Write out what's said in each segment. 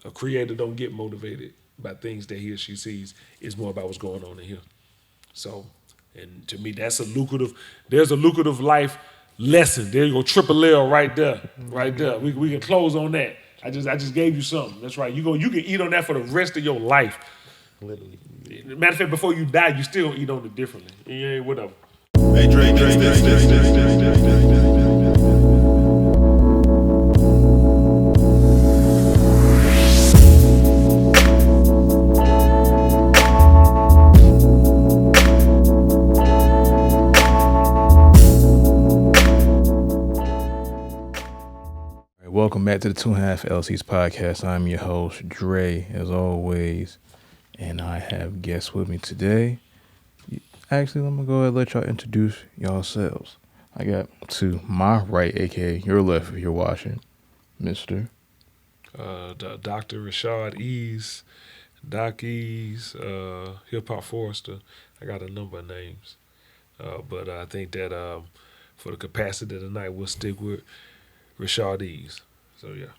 A creator don't get motivated by things that he or she sees. It's more about what's going on in here. So, and to me, that's a lucrative. There's a lucrative life lesson. There you go, triple L right there, right there. We can close on that. I just gave you something. That's right. You can eat on that for the rest of your life. Literally. Matter of fact, before you die, you still eat on it differently. Yeah, whatever. Hey, Dre. Welcome back to the 2.5 LLCs podcast. I'm your host, Dre, as always, and I have guests with me today. Actually, let me go ahead and let y'all introduce yourselves. I got to my right, aka your left if you're watching, Mr. Dr. Rashad Easley, Doc Ease, Hip Hop Forester. I got a number of names, but I think that for the capacity tonight, we'll stick with Rashad Easley. So yeah.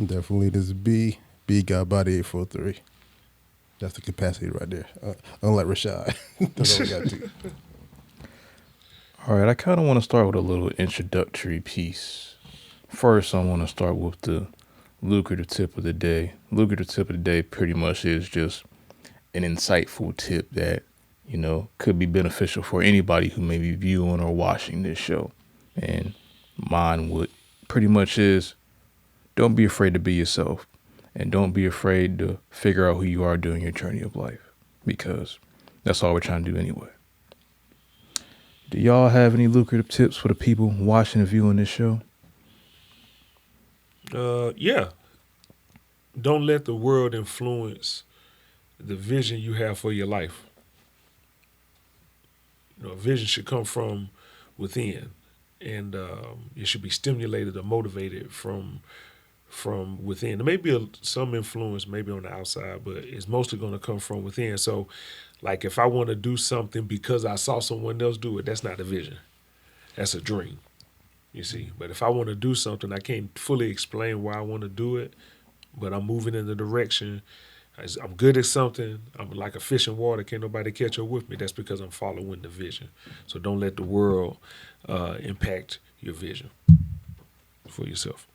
Definitely this is B. B got body 843. That's the capacity right there. Unlike Rashad. That's all we got to. All right, I kind of want to start with a little introductory piece. First, I want to start with the lucrative tip of the day. Lucrative tip of the day pretty much is just an insightful tip that, could be beneficial for anybody who may be viewing or watching this show. And mine would pretty much is, don't be afraid to be yourself, and don't be afraid to figure out who you are during your journey of life, because that's all we're trying to do anyway. Do y'all have any lucrative tips for the people watching and viewing this show? Yeah. Don't let the world influence the vision you have for your life. Vision should come from within, and it should be stimulated or motivated from within. There may be some influence maybe on the outside, but it's mostly going to come from within. So, like if I want to do something because I saw someone else do it, that's not a vision. That's a dream, you see. But if I want to do something, I can't fully explain why I want to do it, but I'm moving in the direction. I'm good at something. I'm like a fish in water. Can't nobody catch up with me. That's because I'm following the vision. So don't let the world impact your vision for yourself.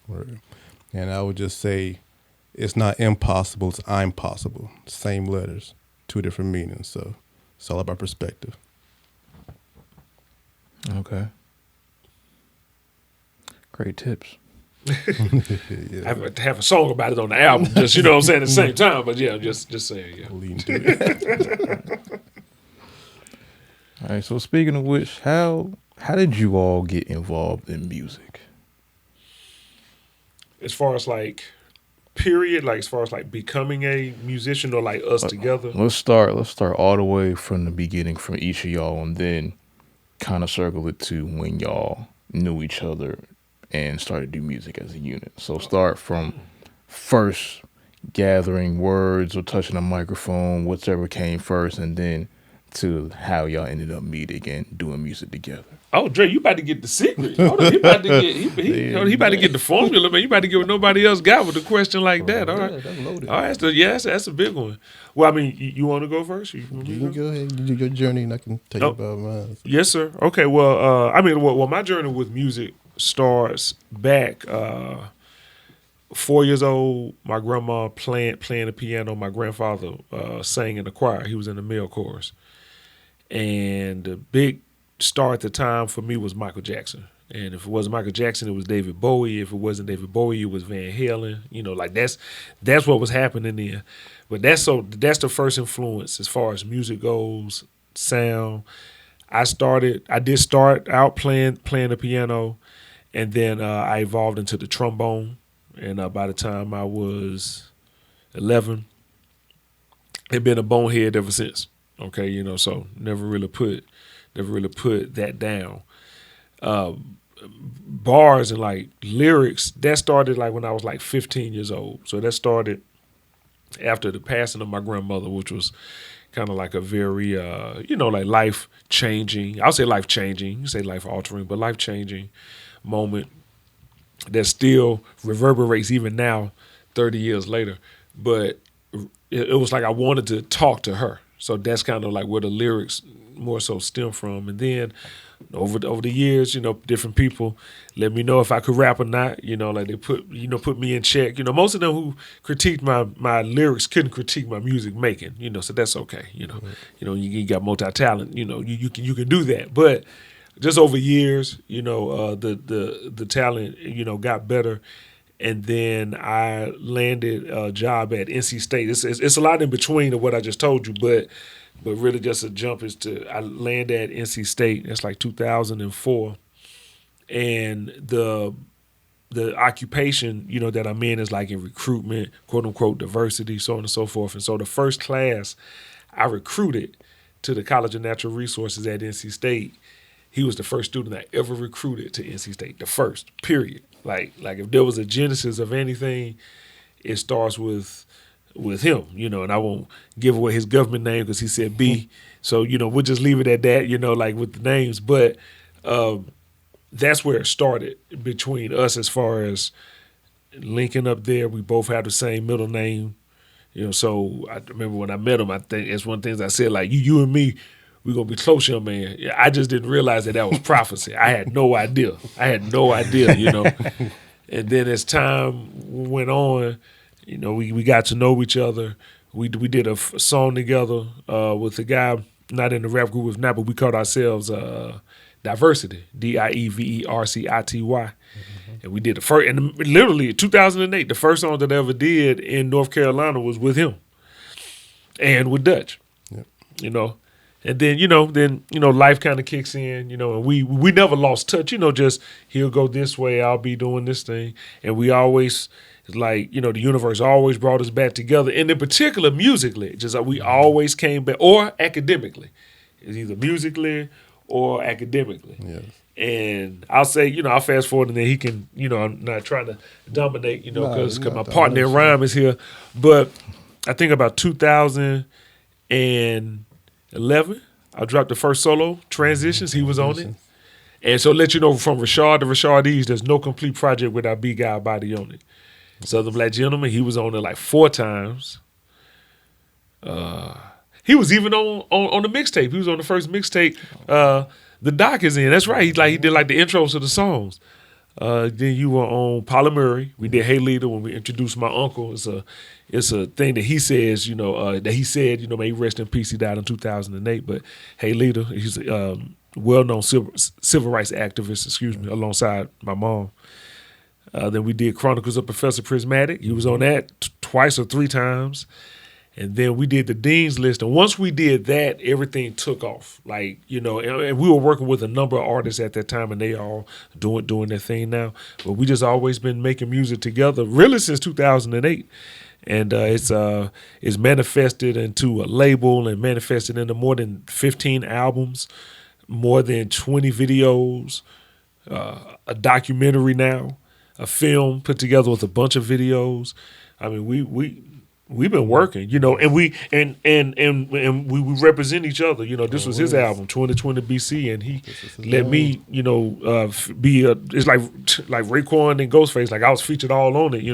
Right. And I would just say it's not impossible, it's I'm possible. Same letters, two different meanings. So it's all about perspective. Okay. Great tips. Yeah, I have a song about it on the album, just what I'm saying at the same time. But yeah, just saying, yeah. lean to it. All right, so speaking of which, how did you all get involved in music? As far as like period, like as far as like becoming a musician or like us together. Let's start all the way from the beginning from each of y'all, and then kind of circle it to when y'all knew each other and started to do music as a unit. So start from first gathering words or touching a microphone, whatever came first, and then to how y'all ended up meeting and doing music together. Oh, Dre, you about to get the secret. Hold on, he about to get he about to get the formula, man. You about to get what nobody else got with a question like that. All right, Yeah, that's loaded. all right. So that's a big one. Well, I mean, you want to go first? You want me You to can go ahead and do your journey and I can tell you Oh. about mine. Yes, sir. Okay. Well, well, my journey with music starts back 4 years old. My grandma playing the piano. My grandfather sang in the choir. He was in the male chorus. And the big star at the time for me was Michael Jackson. And if it wasn't Michael Jackson, it was David Bowie. If it wasn't David Bowie, it was Van Halen. Like that's what was happening then. But that's the first influence as far as music goes, sound. I did start out playing the piano, and then I evolved into the trombone. And by the time I was 11, had been a bonehead ever since. Okay, so never really put that down. Bars and like lyrics, that started like when I was like 15 years old. So that started after the passing of my grandmother, which was kind of like a very, like life changing. I'll say life changing. You say life altering, but life changing moment that still reverberates even now 30 years later. But it was like I wanted to talk to her. So that's kind of like where the lyrics more so stem from. And then over the years, different people let me know if I could rap or not. Like they put me in check. Most of them who critiqued my lyrics couldn't critique my music making. So that's okay. You got multi-talent. You can do that. But just over years, the talent got better. And then I landed a job at NC State. It's a lot in between of what I just told you, but really just a jump is I landed at NC State. That's like 2004, and the occupation that I'm in is like in recruitment, quote unquote diversity, so on and so forth. And so the first class I recruited to the College of Natural Resources at NC State, he was the first student I ever recruited to NC State. The first, period. Like if there was a genesis of anything, it starts with him, and I won't give away his government name because he said B. So, we'll just leave it at that, like with the names. But that's where it started between us as far as linking up there. We both have the same middle name, so I remember when I met him, I think it's one of the things I said, like, you and me, we're going to be close, young man. I just didn't realize that was prophecy. I had no idea. And then as time went on, we got to know each other. We did a song together with a guy, not in the rap group with now, but we called ourselves Diversity, Dievercity. And we did the first, and literally 2008, the first song that I ever did in North Carolina was with him and with Dutch, And then, life kind of kicks in, and we never lost touch, just he'll go this way, I'll be doing this thing. And we always, it's like, the universe always brought us back together. And in particular, musically, just like we always came back, or academically. It's either musically or academically. Yes. And I'll say, I'll fast forward and then he can, I'm not trying to dominate, because my partner in rhyme is here. But I think about 2011, I dropped the first solo, Transitions. He was on it. And so let you know, from Rashad to Rashad Easley, there's no complete project without B Guy Body on it. Southern Black Gentleman, he was on it like 4 times. He was even on the mixtape. He was on the first mixtape. The Doc is in. That's right. He did like the intros to the songs. Then you were on Polymurray. We did Hey Leader when we introduced my uncle. It's a thing that he says, that he said, may he rest in peace. He died in 2008. But Hey Leader, he's a well-known civil rights activist, alongside my mom. Then we did Chronicles of Professor Prismatic. He was on that twice or 3 times. And then we did the Dean's List. And once we did that, everything took off. And we were working with a number of artists at that time, and they all doing their thing now. But we just always been making music together, really since 2008. And it's manifested into a label and manifested into more than 15 albums, more than 20 videos, a documentary now, a film put together with a bunch of videos. I mean, we've been working, and we represent each other. This was his album, 2020 BC, and he let me, be it's like Raekwon and Ghostface. Like I was featured all on it,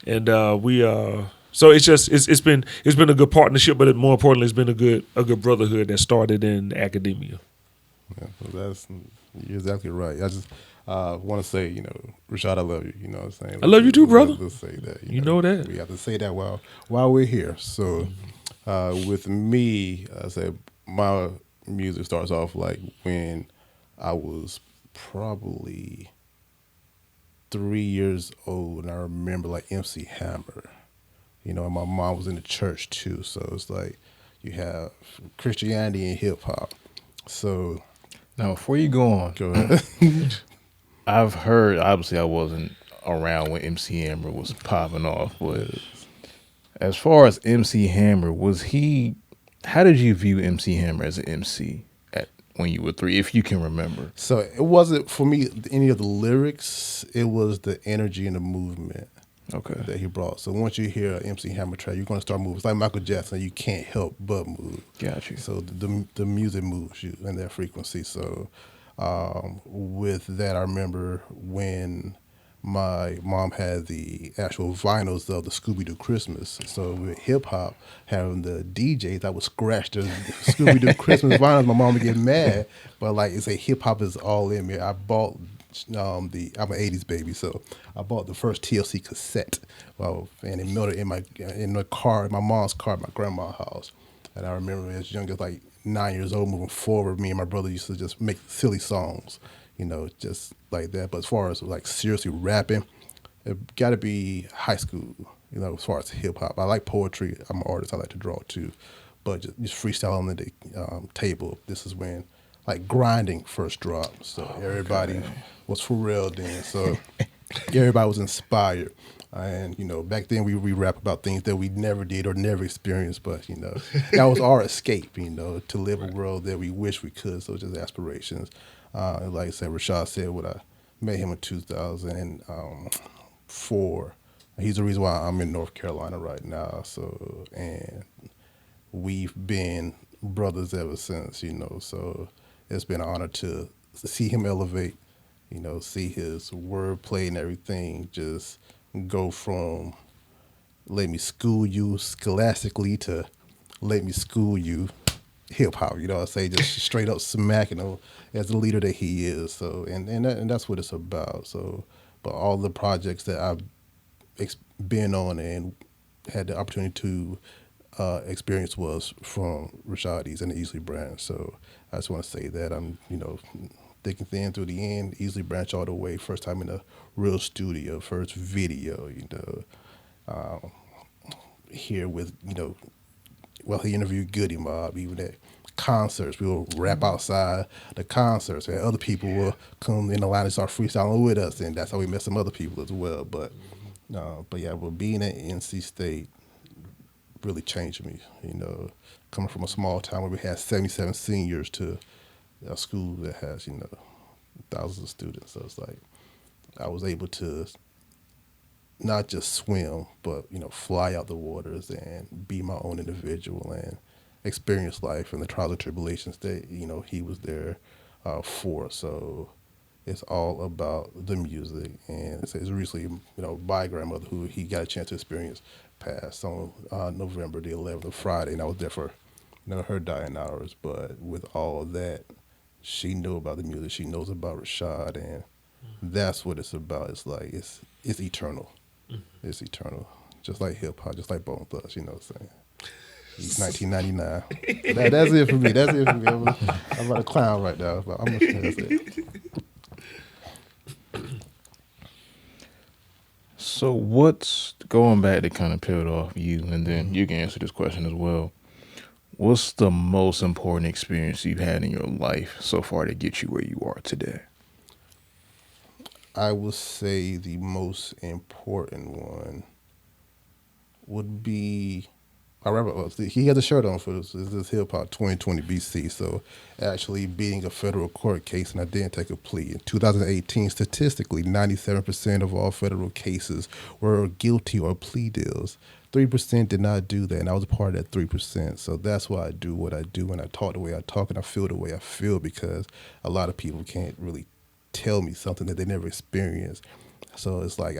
and so it's been a good partnership, but more importantly, it's been a good brotherhood that started in academia. Yeah, well, you're exactly right. I just want to say, Rashad, I love you. You know what I'm saying? I love you too, brother. Let's say that. You know that. We have to say that while we're here. So with me, I say my music starts off like when I was probably 3 years old, and I remember like MC Hammer. And my mom was in the church too, so it's like you have Christianity and hip hop. So now, before you go on, go ahead. I've heard, obviously I wasn't around when MC Hammer was popping off, but as far as MC Hammer, how did you view MC Hammer as an MC when you were 3, if you can remember? So it wasn't, for me, any of the lyrics, it was the energy and the movement that he brought. So once you hear an MC Hammer track, you're going to start moving. It's like Michael Jackson, you can't help but move. Got you. So the music moves you in that frequency. So with that, I remember when my mom had the actual vinyls of the Scooby Doo Christmas. So with hip hop, having the DJs, I would scratch the Scooby Doo Christmas vinyls. My mom would get mad, but like it's a hip hop is all in me. I bought I'm an '80s baby, so I bought the first TLC cassette. Well, and it melted in the car, in my mom's car, at my grandma's house. And I remember as young as like 9 years old, moving forward, me and my brother used to just make silly songs, just like that. But as far as like seriously rapping, it got to be high school, as far as hip hop. I like poetry. I'm an artist. I like to draw too. But just freestyle on the table. This is when like grinding first dropped. So everybody was for real then. So everybody was inspired. And, back then we rap about things that we never did or never experienced. But, that was our escape, to live a world that we wish we could. So just aspirations. Like I said, Rashad said when I met him in 2004. He's the reason why I'm in North Carolina right now. So, and we've been brothers ever since, So it's been an honor to see him elevate, see his wordplay and everything just go from let me school you scholastically to let me school you hip hop. I say just straight up smacking him as the leader that he is. So and that's what it's about. So, but all the projects that I've been on and had the opportunity to experience was from Rashad Easley and the Easley Branch. So I just want to say that I'm, thick and thin through the end, Easley Branch all the way. First time in a real studio, first video, here with, well, he interviewed Goody Mob, even at concerts. We will rap outside the concerts, and other people will come in the line and start freestyling with us, and that's how we met some other people as well. But yeah, well, being at NC State really changed me, coming from a small town where we had 77 seniors to a school that has, thousands of students. So it's like I was able to not just swim, but, fly out the waters and be my own individual and experience life and the trials and tribulations that, he was there for. So it's all about the music. And it's recently, my grandmother, who he got a chance to experience, passed on November the 11th, of Friday, and I was there for her dying hours. But with all of that, she knew about the music. She knows about Rashad, and that's what it's about. It's like it's eternal. It's eternal, just like hip hop, just like Bone Thugs. You know what I'm saying? He's 1999. That's it for me. That's it for me. I'm about a clown right now, but that's it. So what's going back to kind of pivot off you, and then you can answer this question as well. What's the most important experience you've had in your life so far to get you where you are today? I would say the most important one would be he has a shirt on for this hip hop 2020 BC. So actually being a federal court case, and I didn't take a plea. In 2018, statistically, 97% of all federal cases were guilty or plea deals. 3% did not do that, and I was a part of that 3%. So that's why I do what I do, and I talk the way I talk, and I feel the way I feel, because a lot of people can't really tell me something that they never experienced. So it's like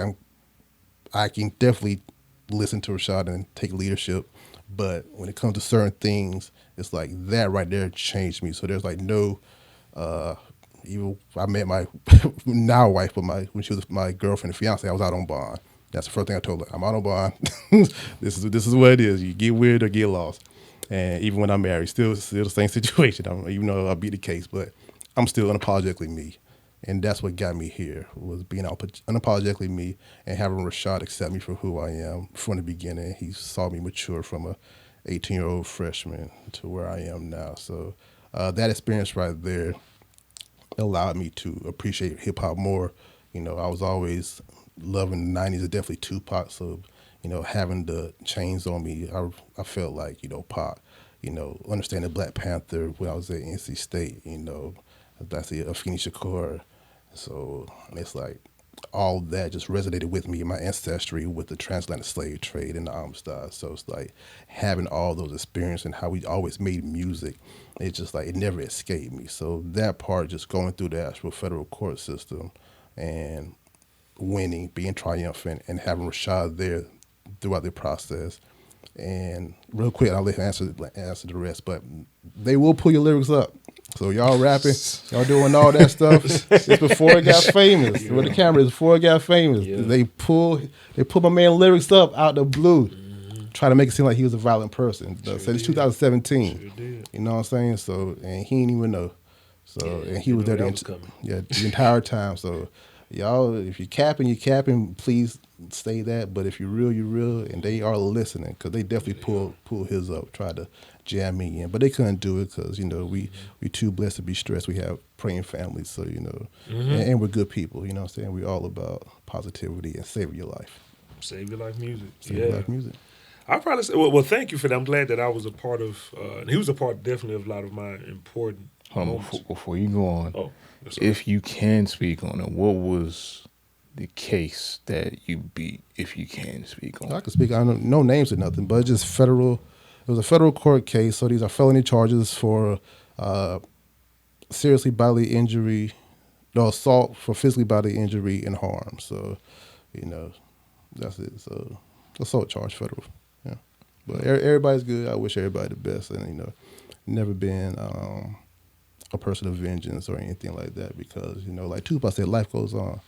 I can definitely listen to Rashad and take leadership, but when it comes to certain things, it's like that right there changed me. So there's like no, even I met my now wife, but when she was my girlfriend and fiance, I was out on bond. That's the first thing I told her. I'm out on bond. This is what it is. You get weird or get lost. And even when I'm married, still the same situation. Even though I beat the case, but I'm still unapologetically me. And that's what got me here, was being unapologetically me and having Rashad accept me for who I am from the beginning. He saw me mature from a 18-year-old freshman to where I am now. So that experience right there allowed me to appreciate hip-hop more. I was always loving the 90s, and definitely Tupac. So, having the chains on me, I felt like, Pac, understanding Black Panther when I was at NC State, that's the Afeni Shakur. So it's like all that just resonated with me, my ancestry with the transatlantic slave trade and the Amistad. So it's like having all those experiences and how we always made music, it's just like it never escaped me. So that part, just going through the actual federal court system and winning, being triumphant, and having Rashad there throughout the process. And real quick, I'll let him answer the rest. But they will pull your lyrics up. So y'all rapping, y'all doing all that stuff. It's before it got famous. With the camera, it's before it got famous. Yeah. They pull my man lyrics up out the blue, trying to make it seem like he was a violent person. So it's 2017. Sure did. You know what I'm saying? So and he didn't even know. So and he was there the entire time. So y'all, if you're capping, please say that. But if you're real, you're real, and they are listening because they definitely pull his up, try to jam me in, but they couldn't do it because we too blessed to be stressed. We have praying families, so and we're good people. You know what I'm saying? We're all about positivity and saving your life. Save your life music. Save your life music. I probably say, well, thank you for that. I'm glad that I was a part of, and he was a part definitely of a lot of my important moments. Before you go on, if you can speak on it, what was the case that you beat, if you can speak on it? I can speak. I don't no names or nothing, but just federal. It was a federal court case, so these are felony charges for seriously bodily injury, assault for physically bodily injury and harm. So, that's it. So, assault charge, federal. Yeah, but everybody's good. I wish everybody the best, and never been a person of vengeance or anything like that because like Tupac said, life goes on,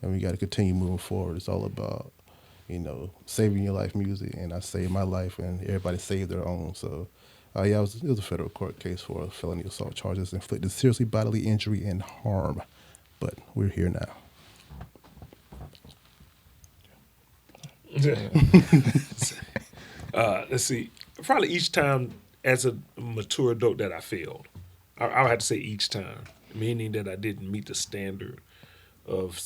and we got to continue moving forward. It's all about saving your life music, and I saved my life, and everybody saved their own. So, it was a federal court case for felony assault charges, inflicted seriously bodily injury and harm. But we're here now. Let's see. Probably each time as a mature adult that I failed, I would have to say each time, meaning that I didn't meet the standard of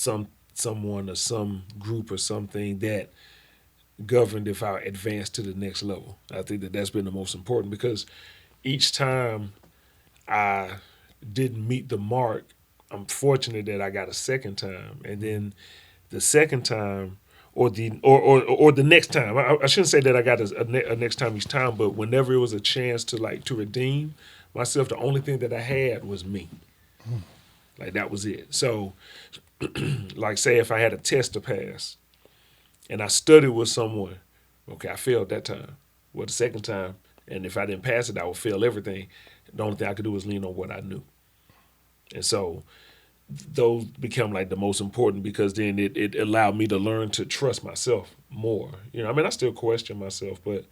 someone or some group or something that governed if I advanced to the next level. I think that's been the most important because each time I didn't meet the mark, I'm fortunate that I got a second time, and then the second time or the next time. I shouldn't say that I got a next time each time, but whenever it was a chance to redeem myself, the only thing that I had was me. Like that was it. So, like say if I had a test to pass, and I studied with someone, okay, I failed that time. Well, the second time, and if I didn't pass it, I would fail everything. The only thing I could do was lean on what I knew. And so those become like the most important because then it allowed me to learn to trust myself more. I still question myself, but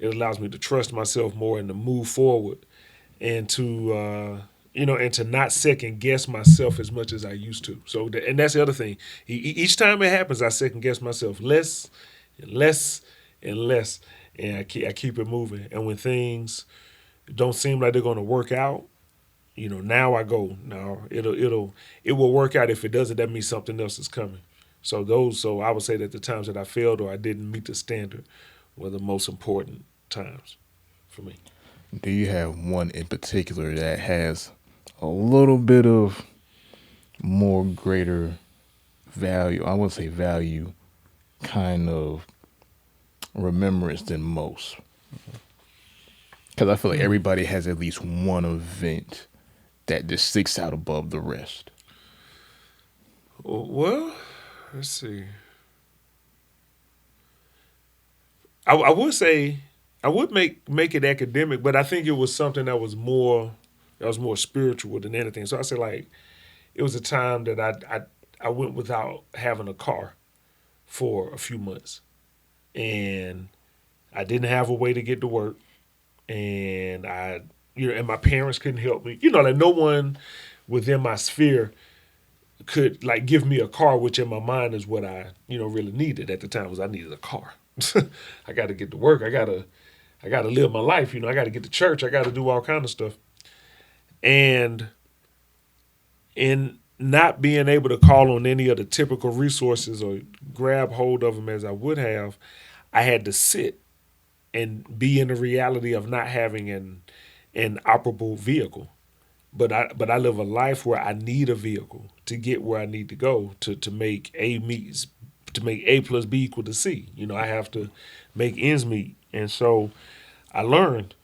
it allows me to trust myself more and to move forward and to and to not second guess myself as much as I used to. So, and that's the other thing. Each time it happens, I second guess myself less and less and less, and I keep it moving. And when things don't seem like they're going to work out, now I go, no, it will work out. If it doesn't, that means something else is coming. So I would say that the times that I failed or I didn't meet the standard were the most important times for me. Do you have one in particular that has a little bit of more greater value? I wouldn't say value, kind of remembrance than most. Because I feel like everybody has at least one event that just sticks out above the rest. Well, let's see. I would say I would make it academic, but I think it was something that was more spiritual than anything. So I say like it was a time that I went without having a car for a few months, and I didn't have a way to get to work, and and my parents couldn't help me. Like no one within my sphere could like give me a car, which in my mind is what I really needed at the time. Was I needed a car. I got to get to work. I got to live my life. I got to get to church. I got to do all kind of stuff. And in not being able to call on any of the typical resources or grab hold of them as I would have, I had to sit and be in the reality of not having an operable vehicle. But I live a life where I need a vehicle to get where I need to go to make A plus B equal to C. I have to make ends meet. And so I learned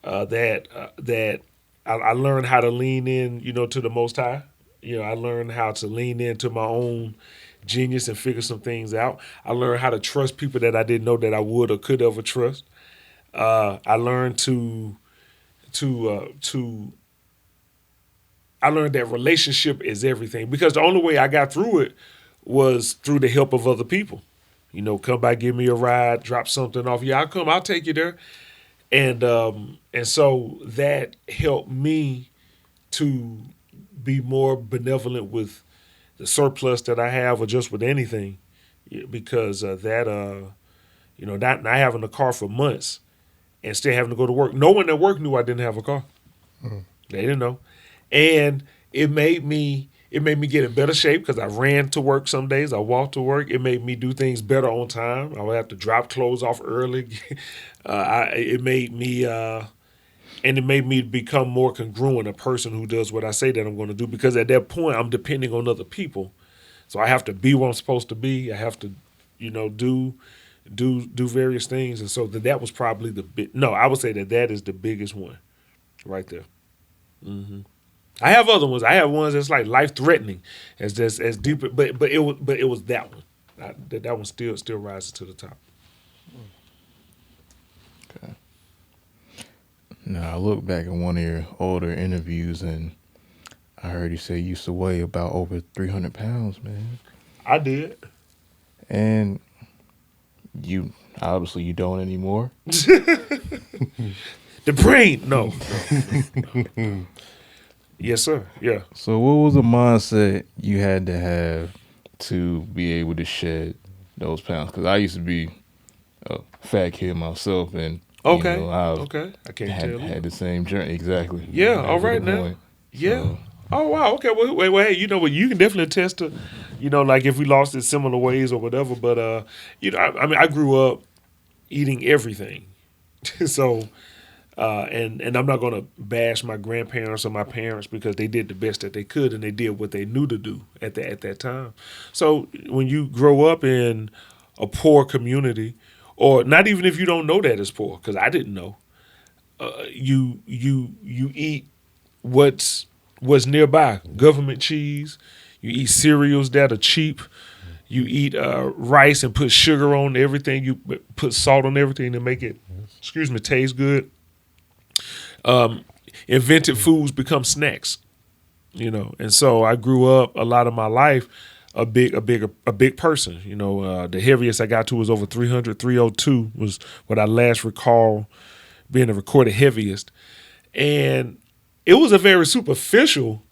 that I learned how to lean in, to the Most High. I learned how to lean into my own genius and figure some things out. I learned how to trust people that I didn't know that I would or could ever trust. I learned I learned that relationship is everything, because the only way I got through it was through the help of other people. Come by, give me a ride, drop something off. Yeah, I'll take you there. And so that helped me to be more benevolent with the surplus that I have, or just with anything, because not having a car for months and still having to go to work. No one at work knew I didn't have a car. They didn't know, and it made me get in better shape because I ran to work some days. I walked to work. It made me do things better on time. I would have to drop clothes off early. It made me become more congruent, a person who does what I say that I'm going to do, because at that point I'm depending on other people. So I have to be where I'm supposed to be. I have to, do various things. And so that was probably I would say that is the biggest one right there. Mm-hmm. I have other ones. I have ones that's like life threatening, as deep, but it was that one. That one still rises to the top. Okay. Now I look back at one of your older interviews, and I heard you say you used to weigh about over 300 pounds, man. I did. And you obviously you don't anymore. The brain, no. Yes, sir. Yeah. So what was the mindset you had to have to be able to shed those pounds? Because I used to be a fat kid myself, and I can't had the same journey. Exactly. Yeah. All right now. Point. Yeah. So, oh wow. Okay. Wait. Hey, you know what? You can definitely attest to, like if we lost in similar ways or whatever. But I grew up eating everything, so. And I'm not going to bash my grandparents or my parents, because they did the best that they could, and they did what they knew to do at that time. So when you grow up in a poor community, or not even if you don't know that it's poor, because I didn't know, you eat what's nearby. Government cheese. You eat cereals that are cheap. You eat rice and put sugar on everything. You put salt on everything to make it, taste good. Invented foods become snacks, and so I grew up a lot of my life a big person. The heaviest I got to was over 300. 302 was what I last recall being the recorded heaviest, and it was a very superficial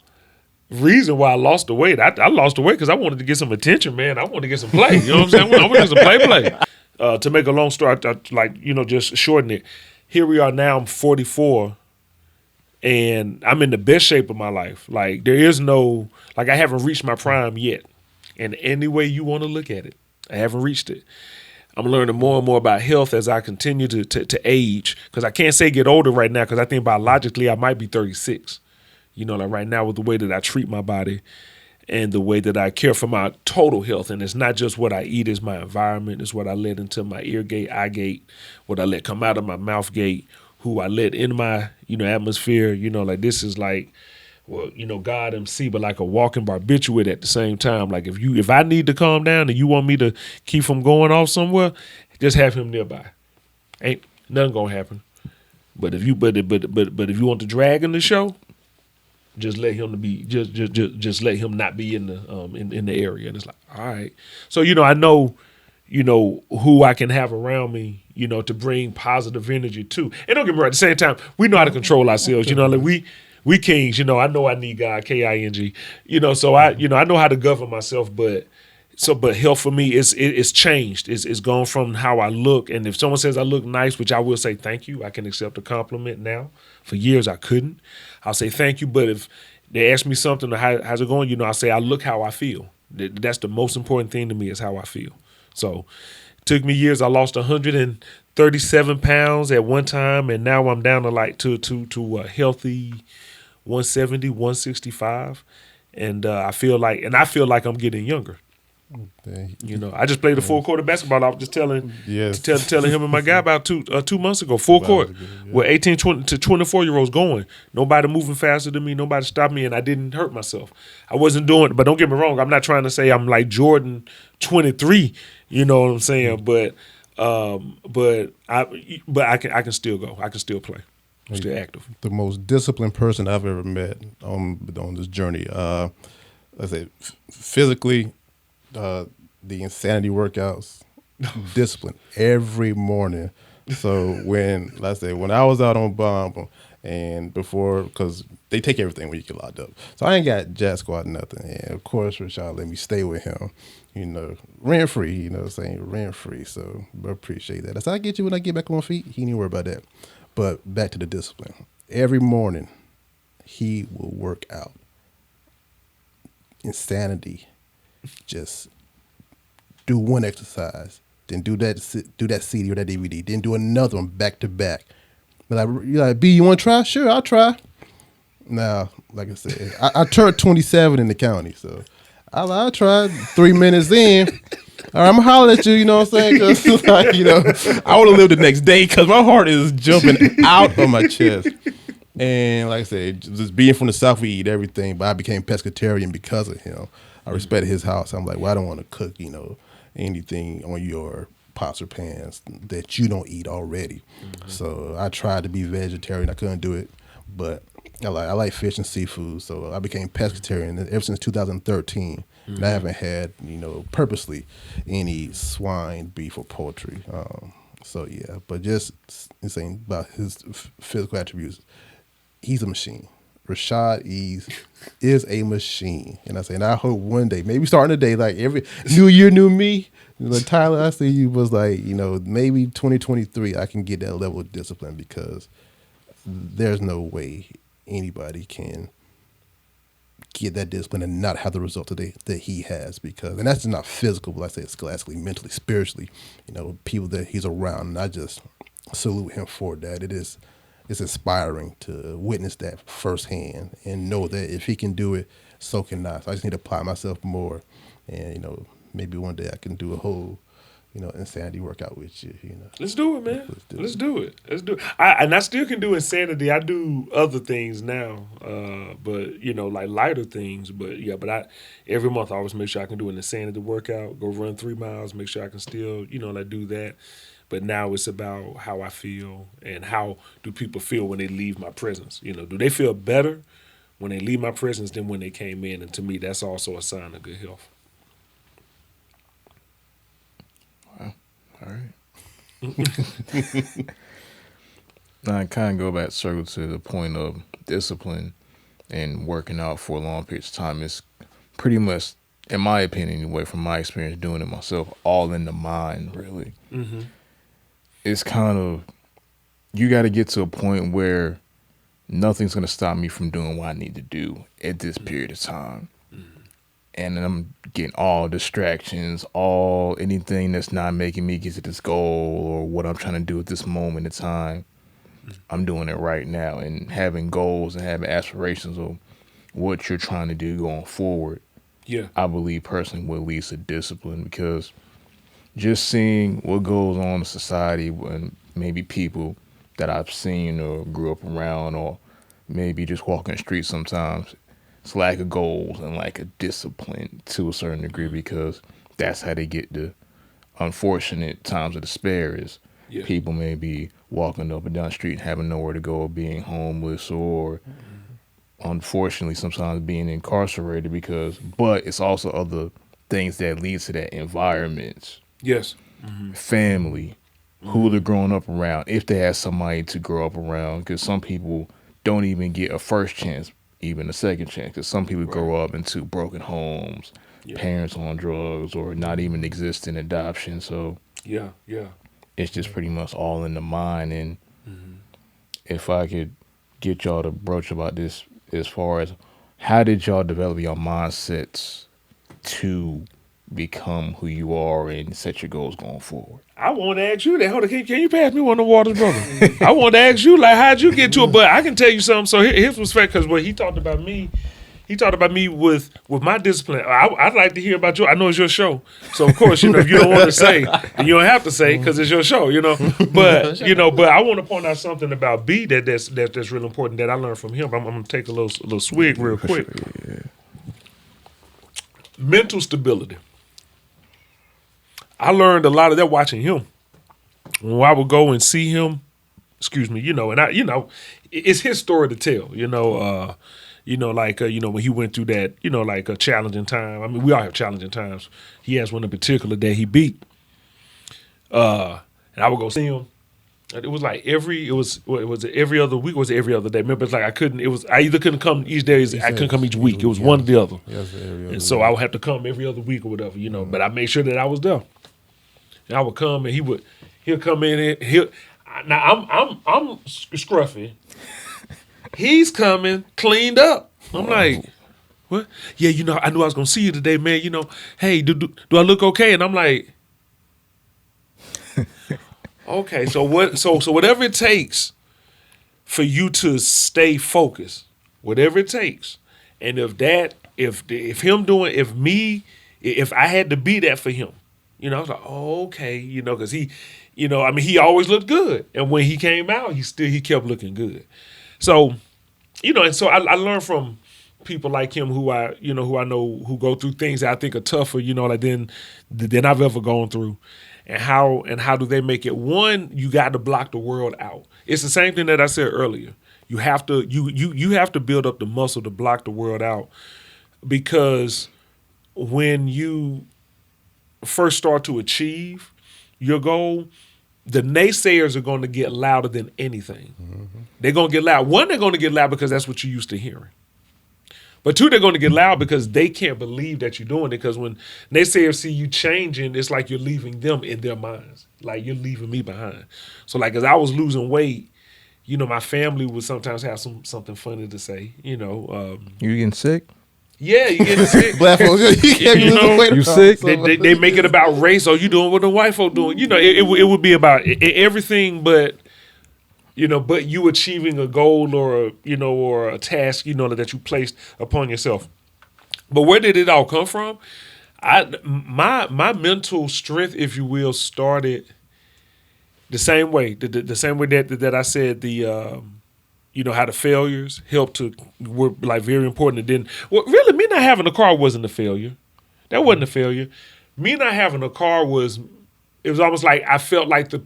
reason why I lost the weight. I lost the weight because I wanted to get some attention, man. I wanted to get some play. You know what I'm saying? I wanted to get some play. To make a long story, just shorten it. Here we are now. I'm 44. And I'm in the best shape of my life. Like, there is no, I haven't reached my prime yet. And any way you want to look at it, I haven't reached it. I'm learning more and more about health as I continue to age. Because I can't say get older right now, because I think biologically I might be 36. Right now, with the way that I treat my body and the way that I care for my total health. And it's not just what I eat, it's my environment. It's what I let into my ear gate, eye gate, what I let come out of my mouth gate, who I let in my, atmosphere. This is God MC, but like a walking barbiturate at the same time. Like if I need to calm down and you want me to keep from going off somewhere, just have him nearby. Ain't nothing gonna happen. But if you if you want to drag in the show, just let him just let him not be in the area. And it's like, all right. So I know who I can have around me, to bring positive energy to. And don't get me wrong, at the same time, we know how to control ourselves. We kings, I know I need God, King. So I know how to govern myself, but health for me it's changed. It's gone from how I look. And if someone says I look nice, which I will say thank you, I can accept a compliment now. For years I couldn't. I'll say thank you, but if they ask me something, how's it going? I say I look how I feel. That's the most important thing to me, is how I feel. So it took me years. I lost 137 pounds at one time, and now I'm down to a healthy 170, 165. And I feel like I'm getting younger. You know, I just played a full court of basketball. I was just telling him and my guy about 2 months ago, full court, with 18 to 24-year-olds going. Nobody moving faster than me. Nobody stopped me, and I didn't hurt myself. I wasn't doing it, but don't get me wrong. I'm not trying to say I'm like Jordan 23. You know what I'm saying? But I can still go. I can still play. I'm still active. The most disciplined person I've ever met on this journey. I say physically. The insanity workouts, discipline every morning. So when I was out on bomb and before, because they take everything when you get locked up. So I ain't got jack squat nothing. And of course, Rashad let me stay with him, you know, rent free, you know what I'm saying, rent free. So I appreciate that. That's how I get you when I get back on my feet. He didn't worry about that. But back to the discipline. Every morning, he will work out. Insanity. Just do one exercise, then do that CD or that DVD, then do another one back to back. But you're like, B, you want to try? Sure, I'll try. Now, like I said, I turned 27 in the county, so I'll try. 3 minutes in, all right, I'm gonna holler at you. You know what I'm saying? Cause like, you know, I want to live the next day because my heart is jumping out of my chest. And like I said, just being from the South, we eat everything, but I became pescatarian because of him. I respected his house. I'm like, well, I don't want to cook, you know, anything on your pots or pans that you don't eat already. Mm-hmm. So I tried to be vegetarian. I couldn't do it, but I like fish and seafood. So I became pescatarian ever since 2013. Mm-hmm. And I haven't had, you know, purposely any swine, beef, or poultry. So yeah, but just saying about his physical attributes, he's a machine. Rashad Easley is a machine. And I hope one day, maybe starting today, like every new year, new me, like Tyler, I see you was like, you know, maybe 2023, I can get that level of discipline because there's no way anybody can get that discipline and not have the result that he has because, and that's just not physical, but I say it's scholastically, mentally, spiritually, you know, people that he's around. And I just salute him for that. It's inspiring to witness that firsthand and know that if he can do it, so can I. So I just need to apply myself more, and you know, maybe one day I can do a whole, you know, insanity workout with you. You know, let's do it, man. Let's do it. I still can do insanity. I do other things now, but you know, like lighter things. But yeah, every month I always make sure I can do an insanity workout. Go run 3 miles. Make sure I can still, you know, like do that. But now it's about how I feel and how do people feel when they leave my presence. You know, do they feel better when they leave my presence than when they came in? And to me, that's also a sign of good health. Wow. All right. Now, I kind of go back circle to the point of discipline and working out for a long period of time. It's pretty much, in my opinion anyway, from my experience doing it myself, all in the mind, really. Mm-hmm. It's kind of, you got to get to a point where nothing's going to stop me from doing what I need to do at this period of time. Mm-hmm. And then I'm getting all distractions, anything that's not making me get to this goal or what I'm trying to do at this moment in time. Mm-hmm. I'm doing it right now, and having goals and having aspirations of what you're trying to do going forward. Yeah, I believe personally will lead to discipline, because just seeing what goes on in society and maybe people that I've seen or grew up around, or maybe just walking the street sometimes, it's lack of goals and lack of discipline to a certain degree, because that's how they get the unfortunate times of despair is people may be walking up and down the street and having nowhere to go, or being homeless, or unfortunately sometimes being incarcerated but it's also other things that lead to that environment. Yes. Mm-hmm. Family, who they're growing up around, if they have somebody to grow up around, because some people don't even get a first chance, even a second chance, because some people grow up into broken homes, parents on drugs, or not even existing adoption. So it's just pretty much all in the mind. And if I could get y'all to broach about this, as far as how did y'all develop your mindsets to become who you are and set your goals going forward? I want to ask you that. Hold on, can you pass me one of the waters, brother? I want to ask you, like, how'd you get to it? But I can tell you something. So his was fair, because what he talked about me, He talked about me with my discipline. I'd like to hear about you. I know it's your show, so of course, if you don't want to say, then you don't have to say because it's your show, But but I want to point out something about B that's really important that I learned from him. I'm gonna take a little swig real quick. Mental stability. I learned a lot of that watching him. When I would go and see him, and it's his story to tell, when he went through that, a challenging time. I mean, we all have challenging times. He has one in particular that he beat. And I would go see him. It was like every other week, or was it every other day? Remember, it's like I either couldn't come each day, I couldn't come each week. It was one or the other. And so I would have to come every other week or whatever, but I made sure that I was there. And I would come and he'll come in and now I'm scruffy. He's coming cleaned up. I'm like, what? Yeah, I knew I was gonna see you today, man. Hey, do I look okay? And I'm like, okay, so what? So whatever it takes for you to stay focused, whatever it takes, and if I had to be that for him, I was like, oh, okay, because he, he always looked good, and when he came out, he kept looking good. So, and so I learned from people like him who I know who go through things that I think are tougher, than I've ever gone through. And how do they make it? One, you got to block the world out. It's the same thing that I said earlier. You have to you have to build up the muscle to block the world out, because when you first start to achieve your goal, the naysayers are going to get louder than anything. Mm-hmm. They're going to get loud. One, they're going to get loud because that's what you're used to hearing. But two, they're going to get loud because they can't believe that you're doing it. Because when naysayers see you changing, it's like you're leaving them in their minds. Like, you're leaving me behind. So, like, as I was losing weight, my family would sometimes have something funny to say. You getting sick? Yeah, you getting sick. Black folks, you sick? They make it about race. Or you doing what the white folk doing? It would be about everything, but but you achieving a goal or a task, that you placed upon yourself. But where did it all come from? My mental strength, if you will, started the same way. The same way that I said how the failures were like very important. And then, really, me not having a car wasn't a failure. That wasn't a failure. Me not having a car was almost like I felt like the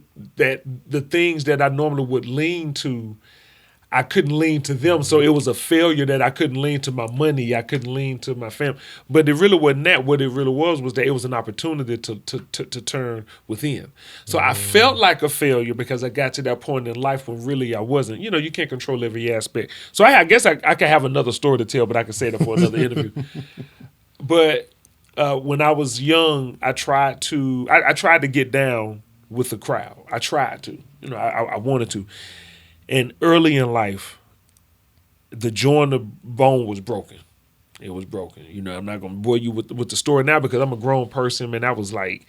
things that I normally would lean to, I couldn't lean to them. So it was a failure that I couldn't lean to my money. I couldn't lean to my family. But it really wasn't that. What it really was that it was an opportunity to turn within. So I felt like a failure because I got to that point in life when really I wasn't. You can't control every aspect. So I guess I could have another story to tell, but I can say that for another interview. But when I was young, I tried to get down with the crowd. I tried to. I wanted to. And early in life, the joint of bone was broken. It was broken. I'm not going to bore you with the story now because I'm a grown person, and I was like,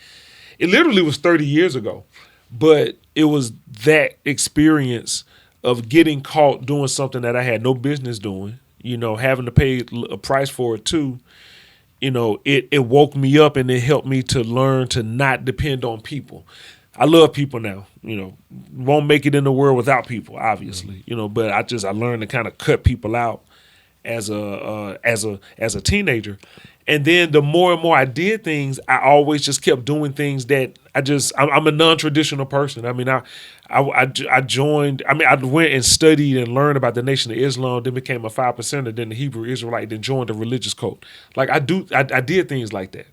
it literally was 30 years ago. But it was that experience of getting caught doing something that I had no business doing, having to pay a price for it too. It woke me up, and it helped me to learn to not depend on people. I love people now, won't make it in the world without people, obviously, but I learned to kind of cut people out as a teenager. And then the more and more I did things, I always just kept doing things that I'm a non-traditional person. I mean, I joined, I went and studied and learned about the Nation of Islam, then became a 5%er, then the Hebrew Israelite, then joined a religious cult. Like I did things like that.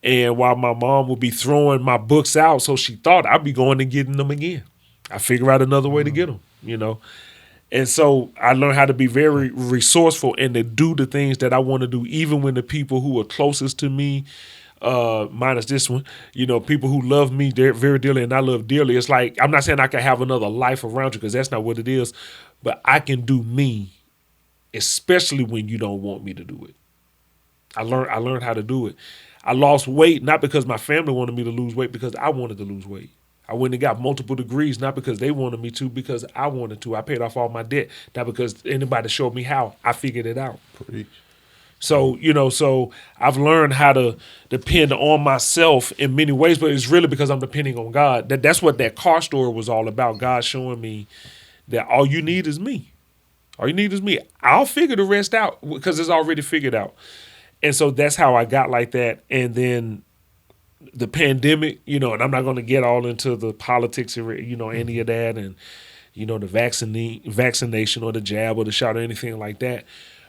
And while my mom would be throwing my books out, so she thought I'd be going and getting them again. I figure out another way to get them, And so I learned how to be very resourceful and to do the things that I want to do, even when the people who are closest to me, minus this one, people who love me very dearly and I love dearly. It's like, I'm not saying I can have another life around you because that's not what it is, but I can do me, especially when you don't want me to do it. I learned how to do it. I lost weight, not because my family wanted me to lose weight, because I wanted to lose weight. I went and got multiple degrees, not because they wanted me to, because I wanted to. I paid off all my debt, not because anybody showed me how. I figured it out. Preach. So, so I've learned how to depend on myself in many ways, but it's really because I'm depending on God. That's what that car story was all about. God showing me that all you need is me. All you need is me. I'll figure the rest out because it's already figured out. And so that's how I got like that. And then the pandemic, and I'm not going to get all into the politics of, any of that and, the vaccination or the jab or the shot or anything like that.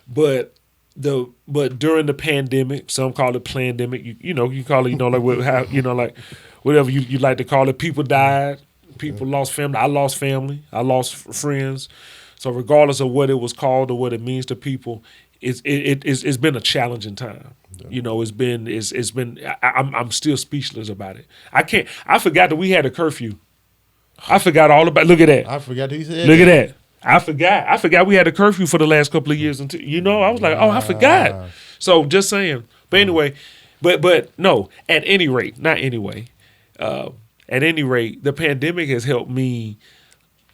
But during the pandemic, some call it plandemic. You call it, like whatever you like to call it. People died. People lost family. I lost family. I lost friends. So regardless of what it was called or what it means to people, it's been a challenging time. It's been. I'm still speechless about it. I forgot that we had a curfew. I forgot all about. Look at that. I forgot he said. Look at that. I forgot we had a curfew for the last couple of years. Until I was like, oh, I forgot. So just saying. But anyway, but no. At any rate, not anyway. At any rate, the pandemic has helped me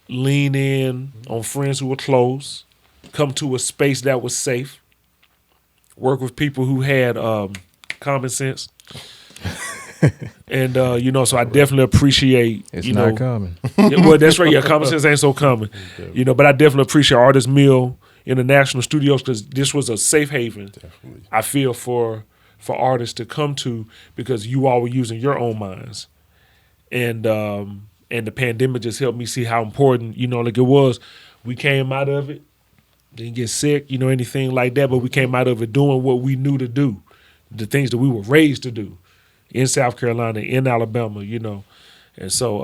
lean in on friends who were close, come to a space that was safe, work with people who had common sense. And so I definitely appreciate. It's not common. Well, that's right. Yeah, common sense ain't so common. But I definitely appreciate Artist Mill International Studios because this was a safe haven. Definitely. I feel for artists to come to because you all were using your own minds, and the pandemic just helped me see how important like it was. We came out of it, didn't get sick, anything like that, but we came out of it doing what we knew to do, the things that we were raised to do. In South Carolina, in Alabama, And so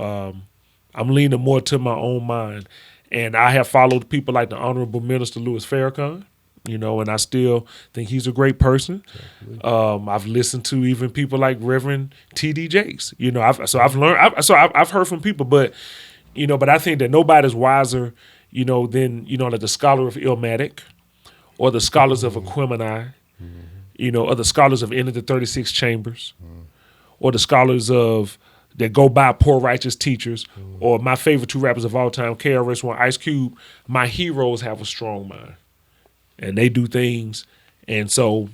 I'm leaning more to my own mind. And I have followed people like the Honorable Minister Louis Farrakhan, and I still think he's a great person. I've listened to even people like Reverend T.D. Jakes, I've heard from people, but I think that nobody's wiser, than, like the scholar of Illmatic or the scholars of Aquemini, or the scholars of Enter the 36 Chambers. Or the scholars that go by poor righteous teachers, or my favorite two rappers of all time, KRS-One, Ice Cube. My heroes have a strong mind, and they do things. And so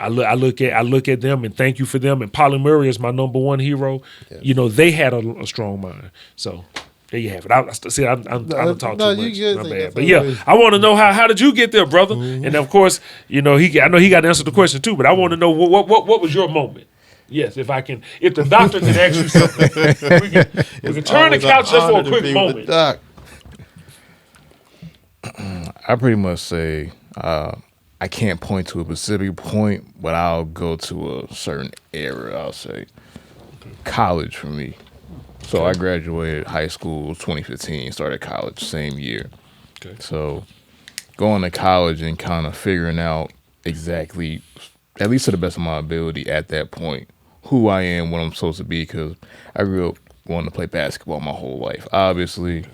I look at them and thank you for them. And Polly Murray is my number one hero. Yes. They had a strong mind. So there you have it. I'm talking too much. My bad. But yeah, I want to know how did you get there, brother? Mm-hmm. And of course, I know he got to answer the question too. But I want to know what was your moment. Yes, if the doctor can ask you something, we can turn the couch just for a quick moment. I pretty much say I can't point to a specific point, but I'll go to a certain era. I'll say college for me. So I graduated high school 2015, started college same year. Okay. So going to college and kind of figuring out exactly, at least to the best of my ability at that point, who I am, what I'm supposed to be, because I grew up wanting to play basketball my whole life, obviously.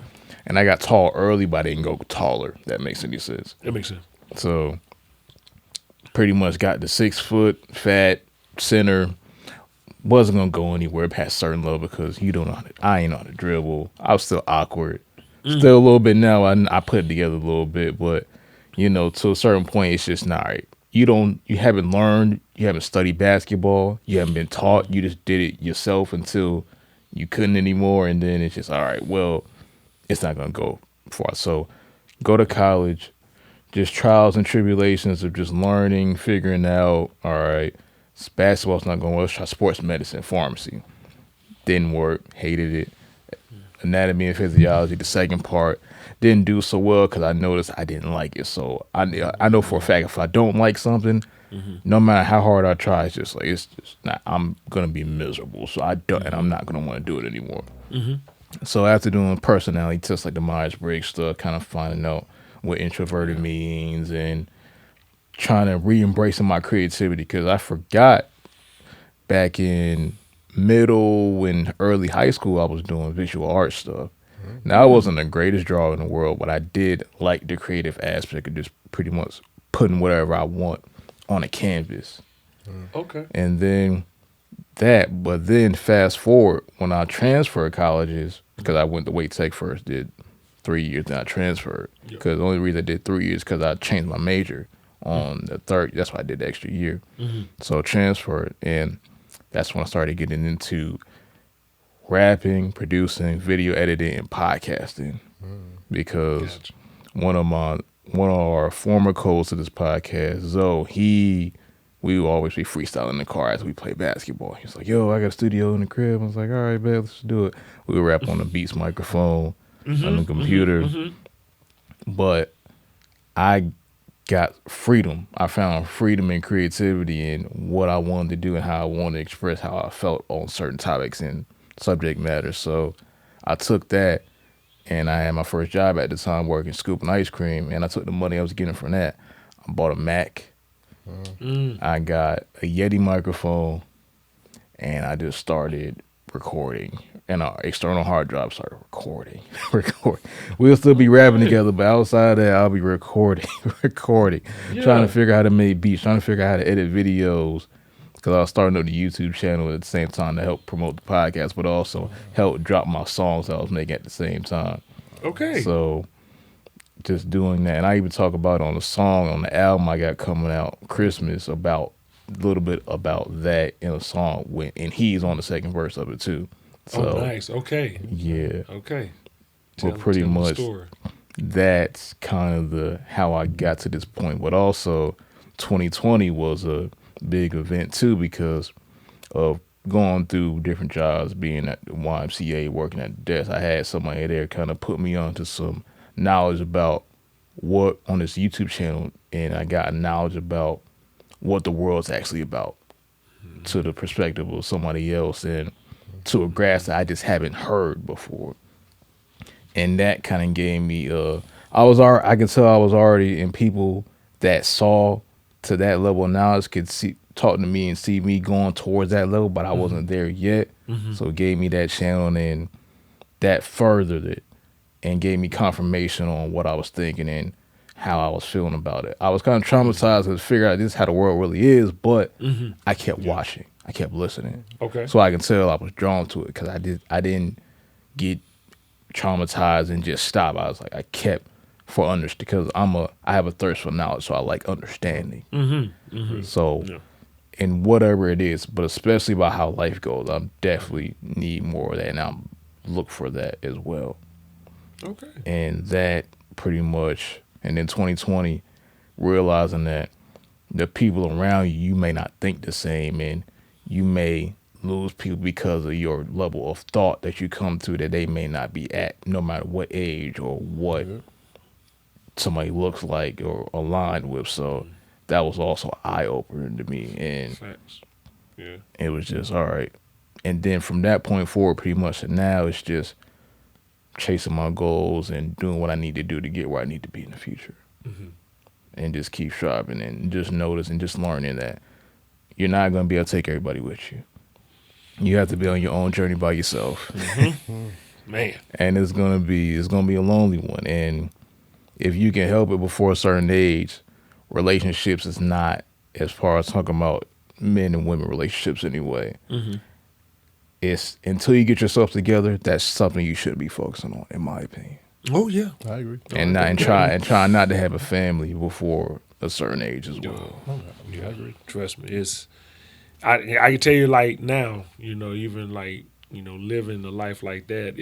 And I got tall early, but I didn't go taller, if that makes any sense. That makes sense. So pretty much got the 6 foot, fat, center. Wasn't going to go anywhere past certain level because I ain't know how to dribble. I was still awkward. Still a little bit now. I put it together a little bit, but, to a certain point, it's just not right. You haven't learned, you haven't studied basketball, you haven't been taught, you just did it yourself until you couldn't anymore, and then it's just, all right, well, it's not going to go far. So go to college, just trials and tribulations of just learning, figuring out, all right, basketball's not going well, let's try sports medicine, pharmacy. Didn't work, hated it. Anatomy and physiology, the second part, didn't do so well because I noticed I didn't like it. So I know for a fact if I don't like something, no matter how hard I try, it's just not. I'm gonna be miserable. So I don't, and I'm not gonna want to do it anymore. So after doing personality tests like the Myers-Briggs stuff, kind of finding out what introverted means and trying to re-embracing my creativity because I forgot back in middle and early high school I was doing visual art stuff. Now I wasn't the greatest drawer in the world, but I did like the creative aspect of just pretty much putting whatever I want on a canvas. Okay. And then that. But then fast forward when I transferred colleges, because I went to Wait Tech first, did 3 years, then I transferred. Because the only reason I did 3 years because I changed my major on the third. That's why I did the extra year. So transferred, and that's when I started getting into rapping, producing, video editing, and podcasting. Because one of our former co-hosts of this podcast, Zoe, we would always be freestyling in the car as we play basketball. He's like, "Yo, I got a studio in the crib." I was like, "All right, man, let's do it." We would rap on the Beats microphone on the computer. But I got freedom. I found freedom and creativity in what I wanted to do and how I wanted to express how I felt on certain topics and subject matter. So I took that, and I had my first job at the time working scooping ice cream, and I took the money I was getting from that. I bought a Mac. I got a Yeti microphone, and I just started recording. And our external hard drive started recording. We'll still be rapping together, but outside of that, I'll be recording, trying to figure out how to make beats, trying to figure out how to edit videos. Because I was starting up the YouTube channel at the same time to help promote the podcast, but also help drop my songs I was making at the same time. Okay. So just doing that. And I even talk about on the song, on the album I got coming out, Christmas, about a little bit about that in a song. And he's on the second verse of it too. So, nice. Okay. Yeah. Okay. Well, pretty much that's kind of how I got to this point. But also 2020 was a big event too because of going through different jobs, being at the YMCA, working at the desk. I had somebody there kind of put me onto some knowledge about what on this YouTube channel, and I got knowledge about what the world's actually about to the perspective of somebody else and to a grasp that I just haven't heard before. And that kind of gave me I can tell I was already, and people that saw to that level of knowledge could talk to me and see me going towards that level, but I wasn't there yet. So it gave me that channel, and that furthered it and gave me confirmation on what I was thinking and how I was feeling about it. I was kind of traumatized to figure out this is how the world really is, but I kept watching. I kept listening. Okay. So I can tell I was drawn to it because I didn't get traumatized and just stop. I was like, I kept for because I have a thirst for knowledge, so I like understanding. So in whatever it is, but especially about how life goes, I definitely need more of that, and I'm look for that as well. Okay. And that pretty much, and then 2020, realizing that the people around you may not think the same, and you may lose people because of your level of thought that you come to that they may not be at, no matter what age or what somebody looks like or aligned with. So that was also eye-opening to me. And it was just, all right. And then from that point forward, pretty much to now, it's just chasing my goals and doing what I need to do to get where I need to be in the future. And just keep striving and just notice and just learning that you're not going to be able to take everybody with you. You have to be on your own journey by yourself. Man. And it's gonna be a lonely one. And if you can help it before a certain age, relationships is not, as far as talking about men and women relationships anyway. It's until you get yourself together, that's something you should be focusing on, in my opinion. Oh yeah, I agree. And try not to have a family before a certain age as well. Yeah, I agree. Trust me, I can tell you, like, now, even like, living a life like that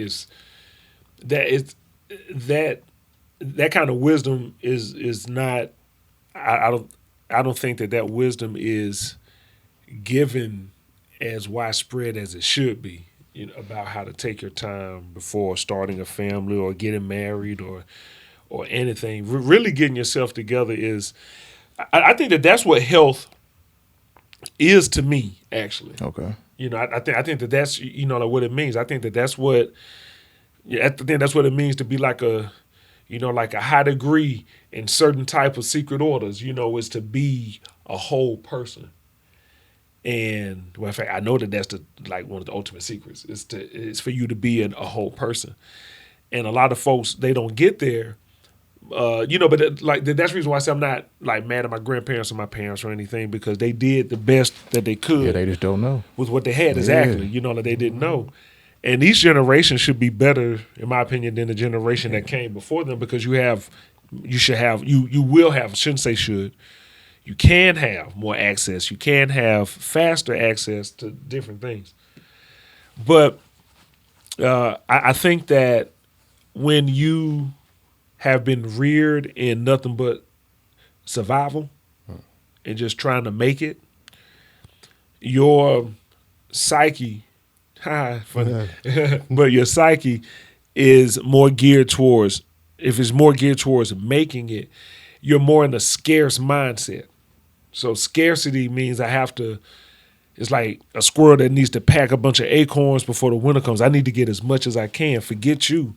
that kind of wisdom is not. I don't think that wisdom is given as widespread as it should be. About how to take your time before starting a family or getting married or anything. Really getting yourself together is. I think that's what health is to me, actually. Okay. I think that's like what it means. I think that's what. Yeah, I think that's what it means to be like a high degree in certain type of secret orders. Is to be a whole person. And well, in fact, I know that's one of the ultimate secrets. It's for you to be a whole person. And a lot of folks, they don't get there That's the reason why I say I'm not like mad at my grandparents or my parents or anything, because they did the best that they could. Yeah, they just don't know. With what they had, Yeah. exactly. Like they didn't know. And these generations should be better, in my opinion, than the generation that came before them, because you will have, I shouldn't say should, you can have more access. You can have faster access to different things. But I think that when you have been reared in nothing but survival and just trying to make it, your psyche, funny, but your psyche is more geared towards, if it's more geared towards making it, you're more in a scarce mindset. So scarcity means it's like a squirrel that needs to pack a bunch of acorns before the winter comes. I need to get as much as I can, forget you.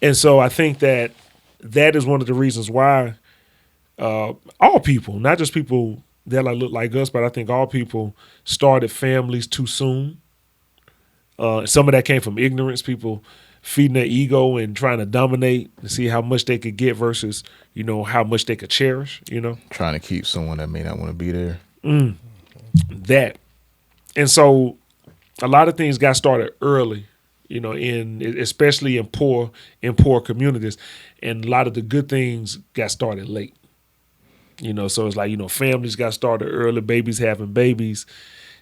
And so I think that is one of the reasons why all people, not just people that look like us, but I think all people started families too soon. Some of that came from ignorance, people feeding their ego and trying to dominate and see how much they could get versus, how much they could cherish, Trying to keep someone that may not want to be there. That. And so a lot of things got started early, especially in poor communities, and a lot of the good things got started late. So it's like, families got started early, babies having babies.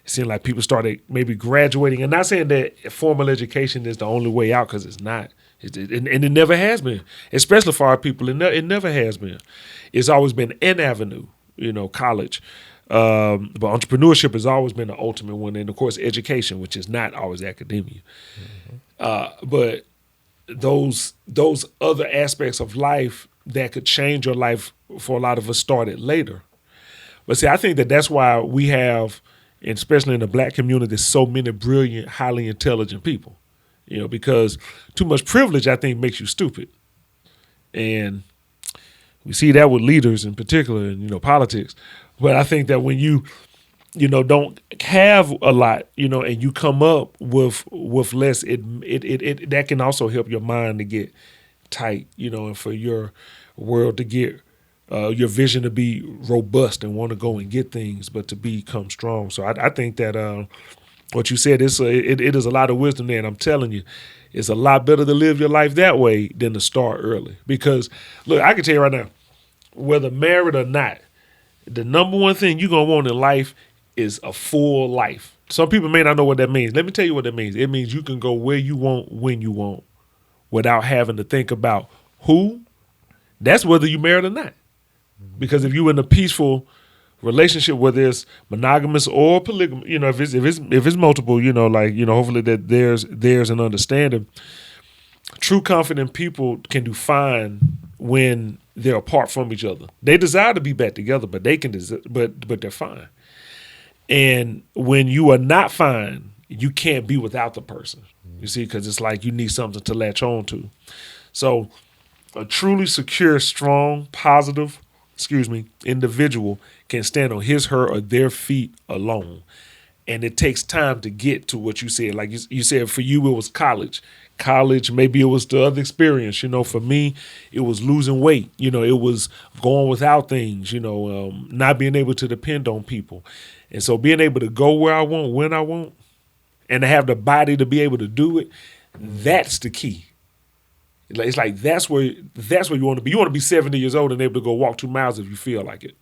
It seemed like people started maybe graduating. And not saying that formal education is the only way out, because it's not. And it never has been, especially for our people. It never has been. It's always been an avenue, college. But entrepreneurship has always been the ultimate one. And, of course, education, which is not always academia. But those other aspects of life that could change your life for a lot of us started later. But see, I think that's why we have, and especially in the black community, so many brilliant, highly intelligent people. Because too much privilege, I think, makes you stupid. And we see that with leaders in particular, and, politics. But I think that when you, don't have a lot, and you come up with less, it that can also help your mind to get tight, and for your world to get your vision to be robust and want to go and get things, but to become strong. So I think that what you said is it is a lot of wisdom there, and I'm telling you, it's a lot better to live your life that way than to start early. Because look, I can tell you right now, whether married or not, the number one thing you're gonna want in life is a full life. Some people may not know what that means. Let me tell you what that means. It means you can go where you want, when you want, without having to think about who. That's whether you married or not. Because if you're in a peaceful relationship, whether it's monogamous or polygamous, if it's multiple, hopefully that there's an understanding. True confident people can do fine when they're apart from each other. They desire to be back together, but but they're fine. And when you are not fine, you can't be without the person. You see, because it's like you need something to latch on to. So a truly secure, strong, positive, individual can stand on his, her, or their feet alone. And it takes time to get to what you said. Like you said, for you, it was college. Maybe it was the other experience. For me, it was losing weight. It was going without things, not being able to depend on people. And so being able to go where I want, when I want, and to have the body to be able to do it, that's the key. It's like that's where you want to be. You want to be 70 years old and able to go walk 2 miles if you feel like it.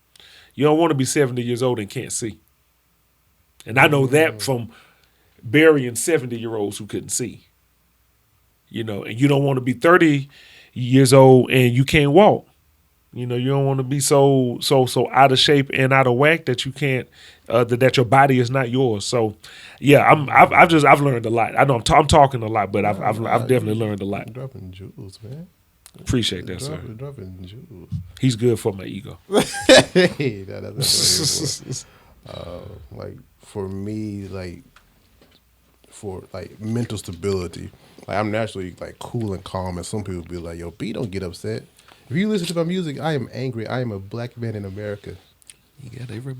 You don't want to be 70 years old and can't see. And I know that from burying 70-year-olds who couldn't see. And you don't want to be 30 years old and you can't walk. You don't want to be so out of shape and out of whack that you can't, that your body is not yours. So, yeah, I've learned a lot. I know I'm talking a lot, but I've definitely learned a lot. Dropping jewels, man. Appreciate that, sir. Dropping jewels. He's good for my ego. Hey, that's like for me, for mental stability. Like I'm naturally cool and calm, and some people be like, "Yo, B, don't get upset." If you listen to my music, I am angry. I am a black man in America.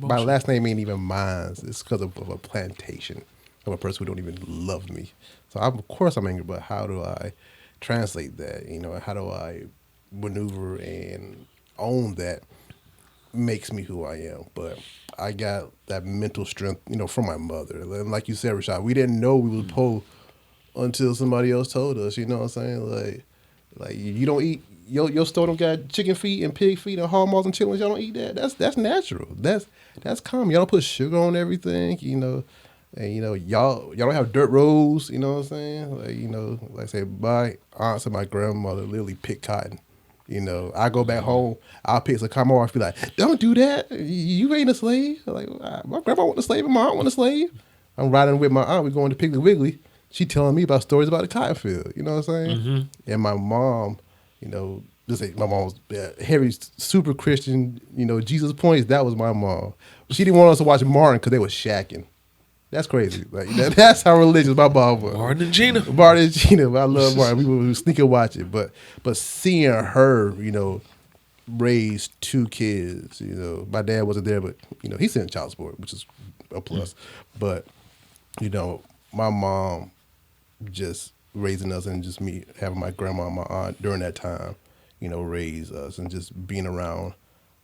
My last name ain't even mine. It's because of a plantation of a person who don't even love me. So of course I'm angry, but how do I translate that? How do I maneuver and own that makes me who I am. But I got that mental strength, from my mother. And like you said, Rashad, we didn't know we was poor until somebody else told us. You know what I'm saying? Like you don't eat. Your store don't got chicken feet and pig feet and hog maws and chitlins. Y'all don't eat that. That's natural. That's common. Y'all don't put sugar on everything. And y'all don't have dirt roads. You know what I'm saying? Like I say, my aunts and my grandmother literally pick cotton. I go back home, I'll pick some cotton. My wife be like, "Don't do that. You ain't a slave." Like, my grandma wasn't a slave, and my aunt wasn't a slave. I'm riding with my aunt. We're going to Piggly Wiggly. She telling me about stories about the cotton field. You know what I'm saying? Mm-hmm. And my mom, just say my mom was heavy, super Christian. Jesus points. That was my mom. She didn't want us to watch Martin because they was shacking. That's crazy. Like that's how religious my mom was. Martin and Gina. Martin and Gina. I love Martin. We would sneak and watch it. But seeing her, raise two kids, my dad wasn't there, but he sent child support, which is a plus. But my mom just raising us, and just me having my grandma and my aunt during that time, raise us, and just being around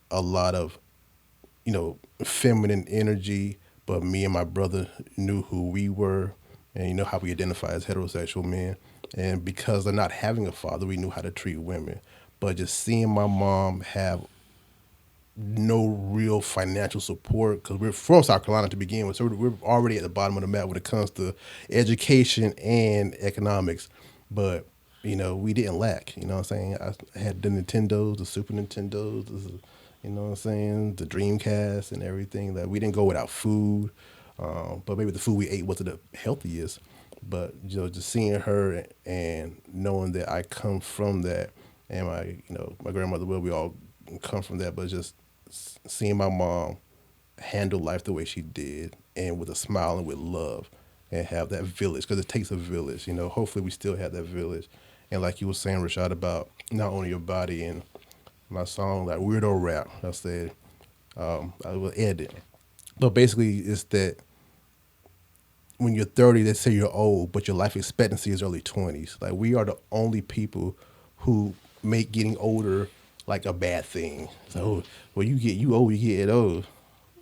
a lot of feminine energy. But me and my brother knew who we were, and how we identify as heterosexual men. And because of not having a father, we knew how to treat women. But just seeing my mom have no real financial support, because we're from South Carolina to begin with, so we're already at the bottom of the map when it comes to education and economics. But we didn't lack. You know what I'm saying? I had the Nintendos, the Super Nintendos, you know what I'm saying, the Dreamcast and everything. That we didn't go without food, but maybe the food we ate wasn't the healthiest. But just seeing her and knowing that I come from that, and my grandmother, we all come from that. But just seeing my mom handle life the way she did, and with a smile and with love, and have that village, because it takes a village. Hopefully we still have that village. And like you were saying, Rashad, about not only your body, and my song, like Weirdo Rap, I said, I will edit. But basically, it's that when you're 30, they say you're old, but your life expectancy is early 20s. Like, we are the only people who make getting older like a bad thing. So, well, you old, you get old.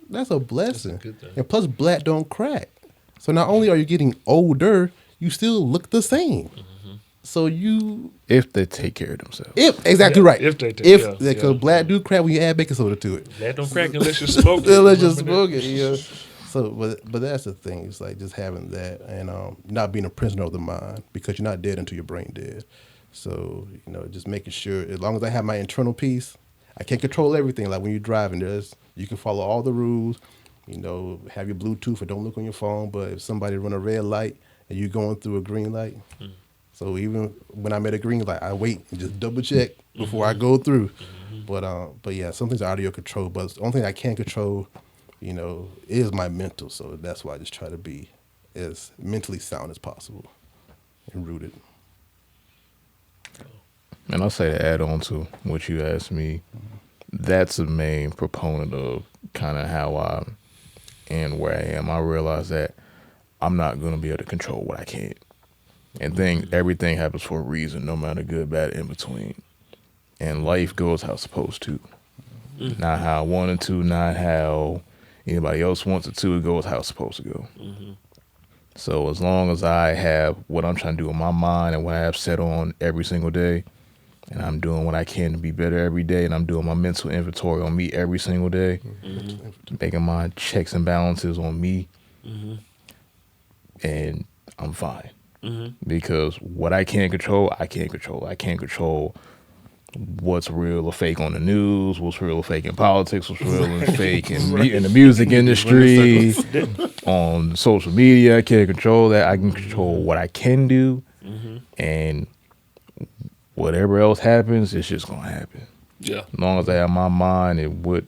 That's a blessing. That's a good thing. And plus, black don't crack. So not only are you getting older, you still look the same. Mm-hmm. So if they take care of themselves. Exactly right. If they take care. Because black do crack when you add baking soda to it. Black don't crack unless you smoke it. Unless you smoke it, So, but that's the thing. It's like just having that, and not being a prisoner of the mind, because you're not dead until your brain dead. So, just making sure, as long as I have my internal peace, I can't control everything. Like when you're driving, you can follow all the rules, have your Bluetooth or don't look on your phone. But if somebody run a red light and you're going through a green light, so even when I'm at a green light, I wait and just double check before I go through. Mm-hmm. But yeah, some things are out of your control. But the only thing I can control, is my mental. So that's why I just try to be as mentally sound as possible and rooted. And I'll say to add on to what you asked me, that's the main proponent of kind of how I am where I am. I realize that I'm not going to be able to control what I can't. And everything happens for a reason, no matter good, bad, in between. And life goes how it's supposed to. Mm-hmm. Not how I wanted to, not how anybody else wants it to. It goes how it's supposed to go. Mm-hmm. So as long as I have what I'm trying to do in my mind and what I have set on every single day, and I'm doing what I can to be better every day, and I'm doing my mental inventory on me every single day, making my checks and balances on me, and I'm fine. Mm-hmm. Because what I can't control, I can't control. I can't control what's real or fake on the news, what's real or fake in politics, what's real and fake in the music industry, on social media. I can't control that. I can control what I can do, and whatever else happens, it's just going to happen. Yeah. As long as I have my mind and what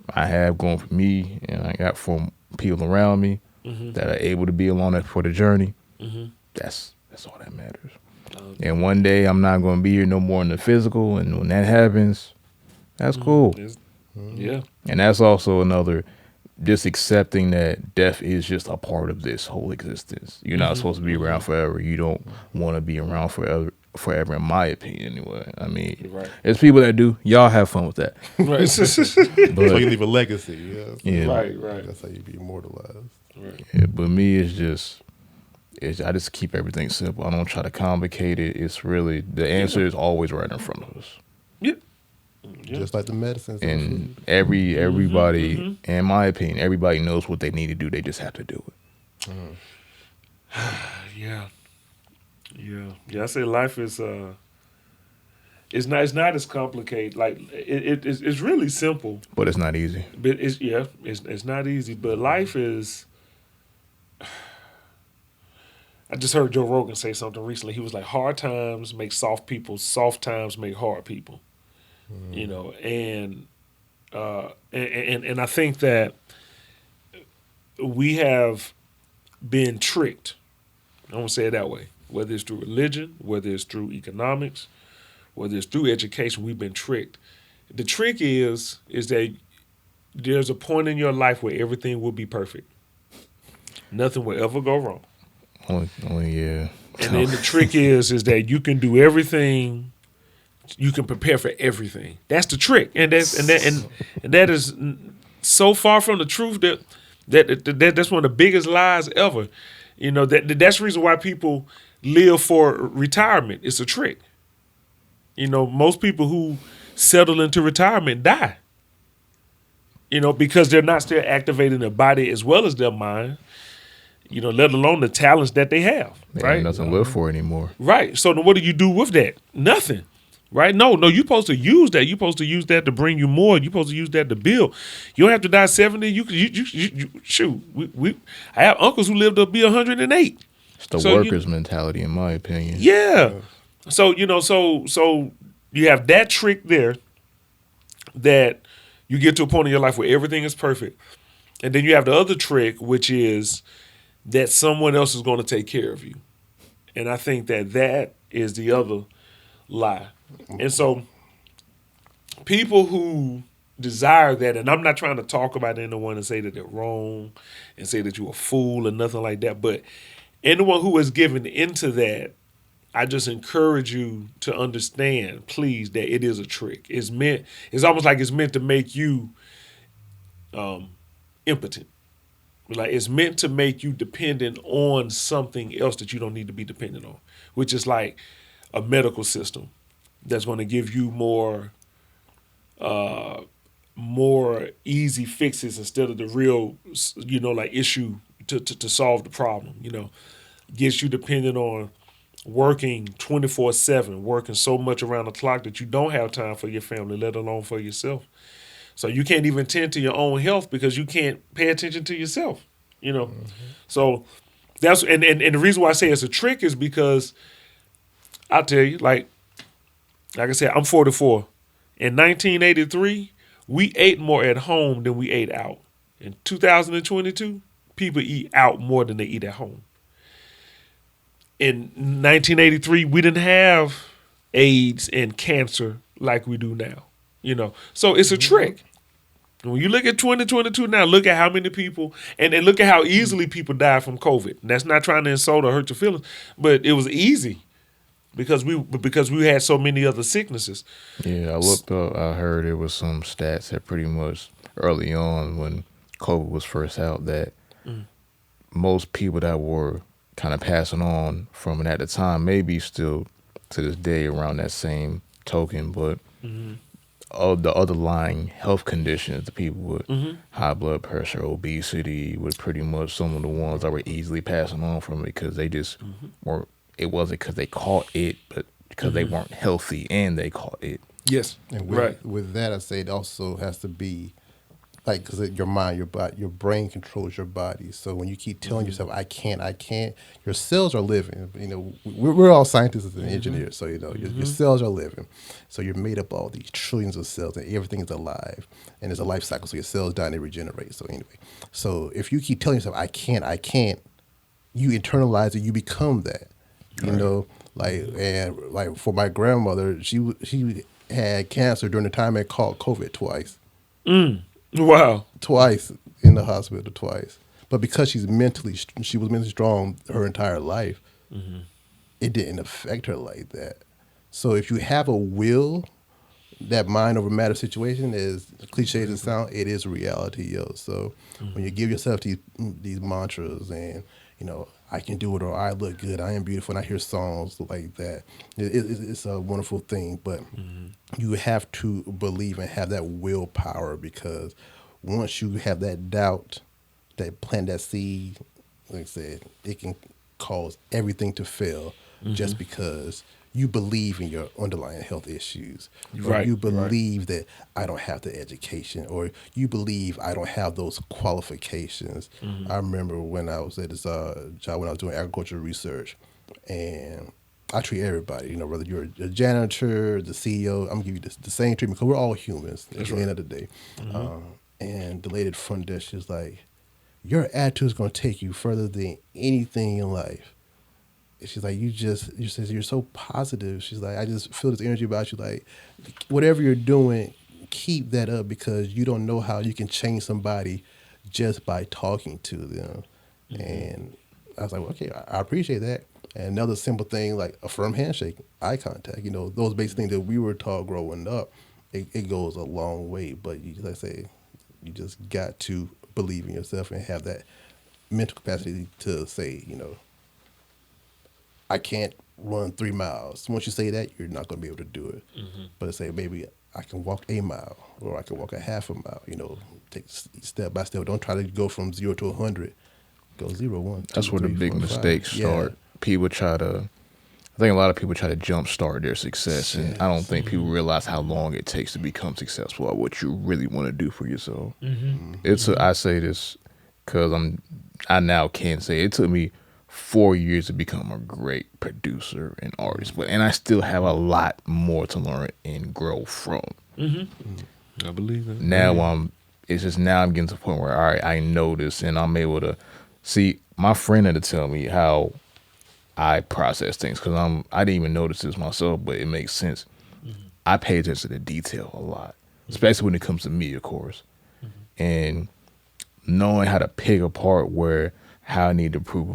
I have going for me, and I got from people around me that are able to be along for the journey, that's all that matters. And one day I'm not going to be here no more in the physical, and when that happens, that's cool. Yeah. And that's also another, just accepting that death is just a part of this whole existence. You're not supposed to be around forever. You don't want to be around forever forever, in my opinion. Anyway, I mean, Right. there's people that do. Y'all have fun with that. Right. So But you leave a legacy. Yeah. So Yeah. Right. That's how you be immortalized. Right. yeah, but me, I just keep everything simple. I don't try to complicate it. It's really the answer is always right in front of us. Yeah. Just like the medicines and the And food. everybody, in my opinion, everybody knows what they need to do. They just have to do it. Yeah. Yeah. I say life is it's not as complicated. Like it's really simple. But it's not easy. But it's not easy. But life is. I just heard Joe Rogan say something recently. He was like, "Hard times make soft people. Soft times make hard people." You know, and I think that we have been tricked. I want to say it that way. Whether it's through religion, whether it's through economics, whether it's through education, we've been tricked. The trick is that there's a point in your life where everything will be perfect. Nothing will ever go wrong. Yeah. And then the trick is that you can do everything. You can prepare for everything. That's the trick, and that is so far from the truth that's one of the biggest lies ever. You know that's the reason why people live for retirement. It's a trick. You know, most people who settle into retirement die. You know, because they're not still activating their body as well as their mind. You know, let alone the talents that they have. They Right? ain't nothing to live for anymore. Right. So then what do you do with that? Nothing. Right? No, you're supposed to use that. You're supposed to use that to bring you more. You're supposed to use that to build. You don't have to die 70. You shoot. I have uncles who lived to be 108. It's the So workers' mentality, in my opinion. Yeah. So, so you have that trick there that you get to a point in your life where everything is perfect. And then you have the other trick, which is that someone else is going to take care of you. And I think that is the other lie. And so people who desire that, and I'm not trying to talk about anyone and say that they're wrong and say that you're a fool or nothing like that, but anyone who is given into that, I just encourage you to understand, please, that it is a trick. It's almost like it's meant to make you impotent. Like it's meant to make you dependent on something else that you don't need to be dependent on, which is like a medical system that's going to give you more easy fixes instead of the real, like issue to solve the problem. Gets you dependent on working 24/7, working so much around the clock that you don't have time for your family, let alone for yourself. So you can't even tend to your own health because you can't pay attention to yourself, So that's and the reason why I say it's a trick is because I'll tell you, like I said, I'm 44. In 1983, we ate more at home than we ate out. In 2022, people eat out more than they eat at home. In 1983, we didn't have AIDS and cancer like we do now. So it's a trick. When you look at 2022 now, look at how many people, and look at how easily people die from COVID. And that's not trying to insult or hurt your feelings, but it was easy because we had so many other sicknesses. Yeah, I looked up, I heard there was some stats that pretty much early on when COVID was first out that most people that were kind of passing on from it at the time, maybe still to this day around that same token, but of the underlying health conditions, the people with high blood pressure, obesity, were pretty much some of the ones that were easily passing on from it because they just weren't. It wasn't because they caught it, but because they weren't healthy and they caught it. Yes, And right. with that, I say it also has to be like, because your mind, your body, your brain controls your body. So when you keep telling yourself, I can't, your cells are living. We're all scientists and engineers, so your cells are living. So you're made up of all these trillions of cells, and everything is alive, and there's a life cycle. So your cells die and they regenerate. So anyway, so if you keep telling yourself, I can't, you internalize it. You become that. Like for my grandmother, she had cancer during the time it caught COVID twice. Wow. Twice in the hospital, twice. But because she was mentally strong her entire life, it didn't affect her like that. So if you have a will, that mind over matter situation, is cliche as it sounds, it is reality, yo. So when you give yourself these mantras and, you know, I can do it, or I look good, I am beautiful, and I hear songs like that, it's a wonderful thing. But you have to believe and have that willpower, because once you have that doubt, that plant that seed, like I said, it can cause everything to fail just because you believe in your underlying health issues. Or Right, you believe that I don't have the education, or you believe I don't have those qualifications. I remember when I was at this job, when I was doing agricultural research, and I treat everybody, you know, whether you're a janitor, the CEO, I'm gonna give you the same treatment, because we're all humans at the end of the day. And the lady at the front desk, she's like, your attitude is going to take you further than anything in life. And she's like, you says you're so positive. She's like, I just feel this energy about you. Like, whatever you're doing, keep that up, because you don't know how you can change somebody just by talking to them. And I was like, well, okay, I appreciate that. And another simple thing, like a firm handshake, eye contact, you know, those basic things that we were taught growing up, it goes a long way. But like I say, you just got to believe in yourself and have that mental capacity to say, you know, I can't run 3 miles. Once you say that, you're not going to be able to do it. But say, maybe I can walk a mile, or I can walk a half a mile, you know, take step by step. Don't try to go from 0 to 100. Go 0, 1, 2, That's where 3, the big 4, 5. mistakes start. People try to, I think a lot of people try to jumpstart their success, and I don't think people realize how long it takes to become successful at what you really want to do for yourself. I say this because I now can say it took me 4 years to become a great producer and artist, and I still have a lot more to learn and grow from. I believe that. Now it's just now I'm getting to the point where, all right, I know this, and I'm able to see. My friend had to tell me how I process things, because I didn't even notice this myself, but it makes sense. I pay attention to detail a lot, especially when it comes to me, of course, and knowing how to pick apart how I need to improve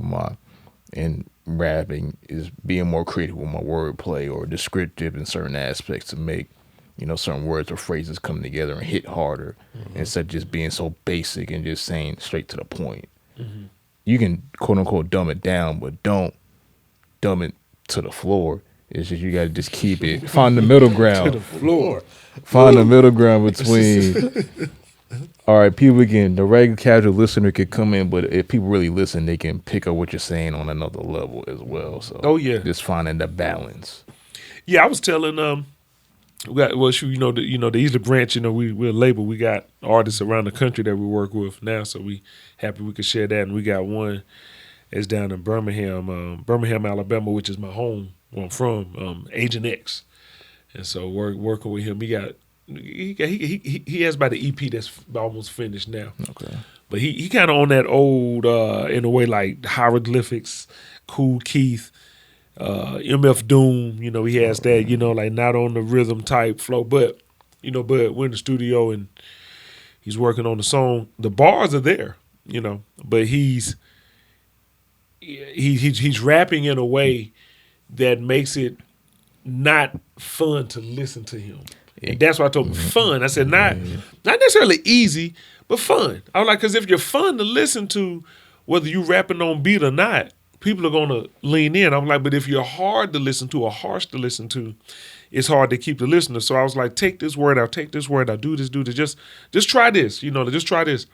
in rapping is being more creative with my wordplay, or descriptive in certain aspects to make, you know, certain words or phrases come together and hit harder, instead of just being so basic and just saying straight to the point. You can quote unquote dumb it down, but don't dumb it to the floor. It's just you got to just keep it. Find the middle ground. To the floor. Find the middle ground between. All right, the regular casual listener could come in, but if people really listen, they can pick up what you're saying on another level as well. So, just finding the balance. Yeah, I was telling we got the Easley Branch. You know, we're a label. We got artists around the country that we work with now, so we happy we could share that. And we got one that's down in Birmingham, Alabama, which is my home where I'm from. Agent X, and so working with him. He has about the EP that's almost finished now. Okay, but he kind of on that old in a way like hieroglyphics, Cool Keith. MF Doom, you know, he has that, you know, like not on the rhythm type flow, but we're in the studio and he's working on the song. The bars are there, you know, but he's rapping in a way that makes it not fun to listen to him. And that's why I told him fun. I said not necessarily easy, but fun. I was like, because if you're fun to listen to, whether you rapping on beat or not, people are going to lean in. I'm like, but if you're hard to listen to or harsh to listen to, it's hard to keep the listener. So I was like, take this word out, do this, just try this, just try this.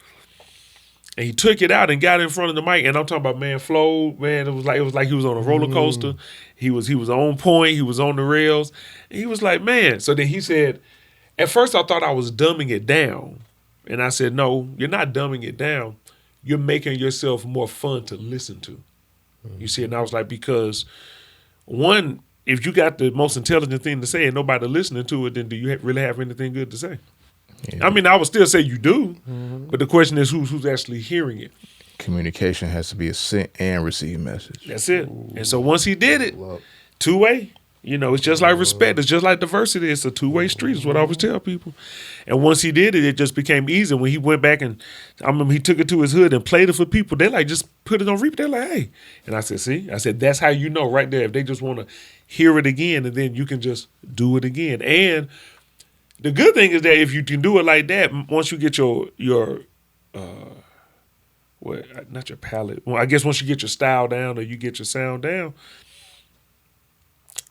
And he took it out and got in front of the mic. And I'm talking about, man, flow, man, it was like he was on a roller coaster. He was on point, he was on the rails. And he was like, man. So then he said, at first I thought I was dumbing it down. And I said, no, you're not dumbing it down. You're making yourself more fun to listen to. You see, and I was like, because one, if you got the most intelligent thing to say and nobody listening to it, then do you really have anything good to say? Yeah. I mean, I would still say you do, but the question is who's actually hearing it. Communication has to be a sent and receive message. That's it. And so once he did it, two-way, You know, it's just like respect. It's just like diversity. It's a two-way street is what I always tell people. And once he did it, it just became easy. When he went back and, I remember he took it to his hood and played it for people. They like just put it on repeat. They're like, hey. And I said, see? I said, that's how you know right there. If they just want to hear it again, and then you can just do it again. And the good thing is that if you can do it like that, once you get your not your palette. Well, I guess once you get your style down or you get your sound down,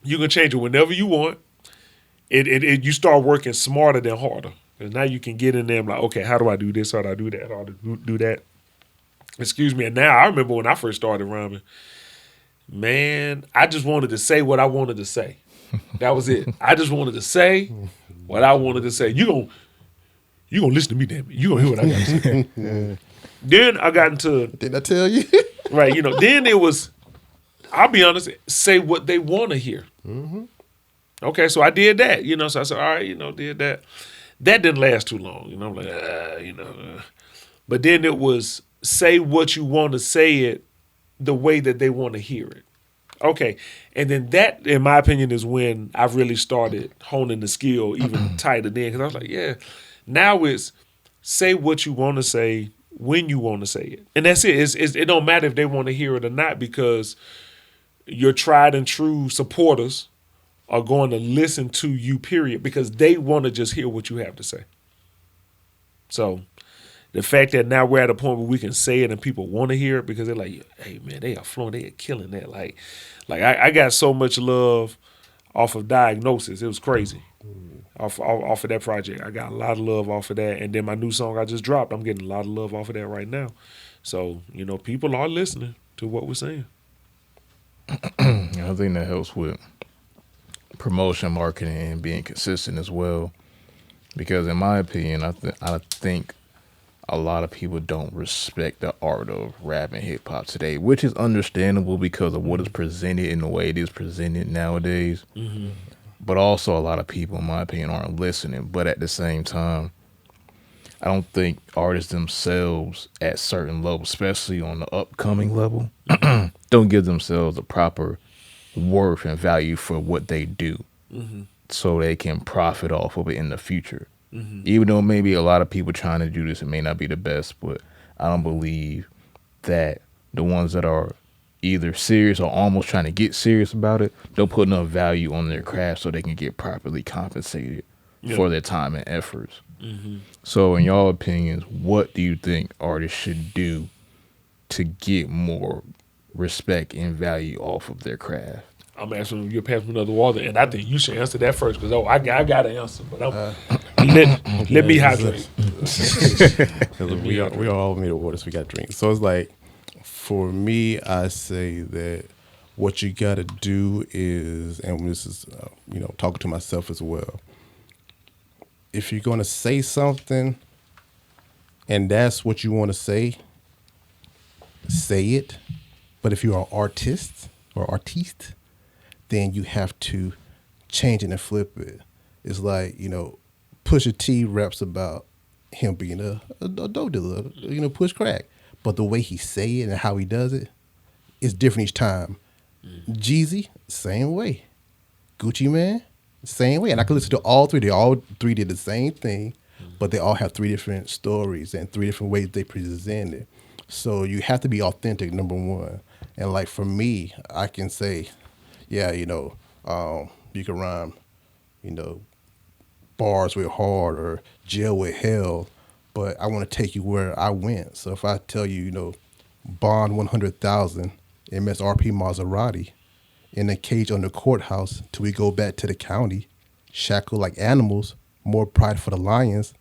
you can change it whenever you want. You start working smarter than harder. Because now you can get in there and like, okay, how do I do this? How do I do that? How do I do that? Excuse me. And now I remember when I first started rhyming, man, I just wanted to say what I wanted to say. That was it. I just wanted to say what I wanted to say. You gonna listen to me, damn it. You gonna hear what I got to say. Then I got into... Didn't I tell you? Right, you know, then it was, I'll be honest, say what they want to hear. Mm-hmm. Okay, so I did that, you know, so I said, all right, you know, did that. That didn't last too long, you know, I'm like, But then it was say what you want to say it the way that they want to hear it. Okay, and then that, in my opinion, is when I really started honing the skill even tighter then, because I was like, yeah, now it's say what you want to say when you want to say it. And that's it. It don't matter if they want to hear it or not, because your tried and true supporters are going to listen to you, period, because they want to just hear what you have to say. So the fact that now we're at a point where we can say it and people want to hear it because they're like, hey, man, they are flowing, they are killing that. Like I got so much love off of Diagnosis. It was crazy. Off of that project. I got a lot of love off of that. And then my new song I just dropped, I'm getting a lot of love off of that right now. So, you know, people are listening to what we're saying. I think that helps with promotion, marketing, and being consistent as well. Because in my opinion, I think a lot of people don't respect the art of rap and hip hop today, which is understandable because of what is presented and the way it is presented nowadays. Mm-hmm. But also a lot of people, in my opinion, aren't listening. But at the same time, I don't think artists themselves at certain levels, especially on the upcoming level, don't give themselves the proper worth and value for what they do, so they can profit off of it in the future. Mm-hmm. Even though maybe a lot of people trying to do this, it may not be the best, but I don't believe that the ones that are either serious or almost trying to get serious about it, they'll put enough value on their craft so they can get properly compensated for their time and efforts. Mm-hmm. So in y'all opinions, what do you think artists should do to get more respect and value off of their craft? I'm asking you to pass me another water, and I think you should answer that first because I got an answer, but let me hydrate. we all made of water, so we got drinks. So it's like, for me, I say that what you got to do is, and this is, talking to myself as well. If you're going to say something and that's what you want to say it. But if you're an artist, then you have to change it and flip it. It's like, Pusha T raps about him being a dope dealer, push crack. But the way he say it and how he does it is different each time. Jeezy, same way. Gucci Man, same way. And I could listen to all three. They all three did the same thing, but they all have three different stories and three different ways they present it. So you have to be authentic, number one. And like for me, I can say, yeah, you can rhyme, bars with hard or jail with hell, but I want to take you where I went. So if I tell you, bond 100,000 MSRP Maserati in a cage on the courthouse till we go back to the county, shackled like animals, more pride for the lions,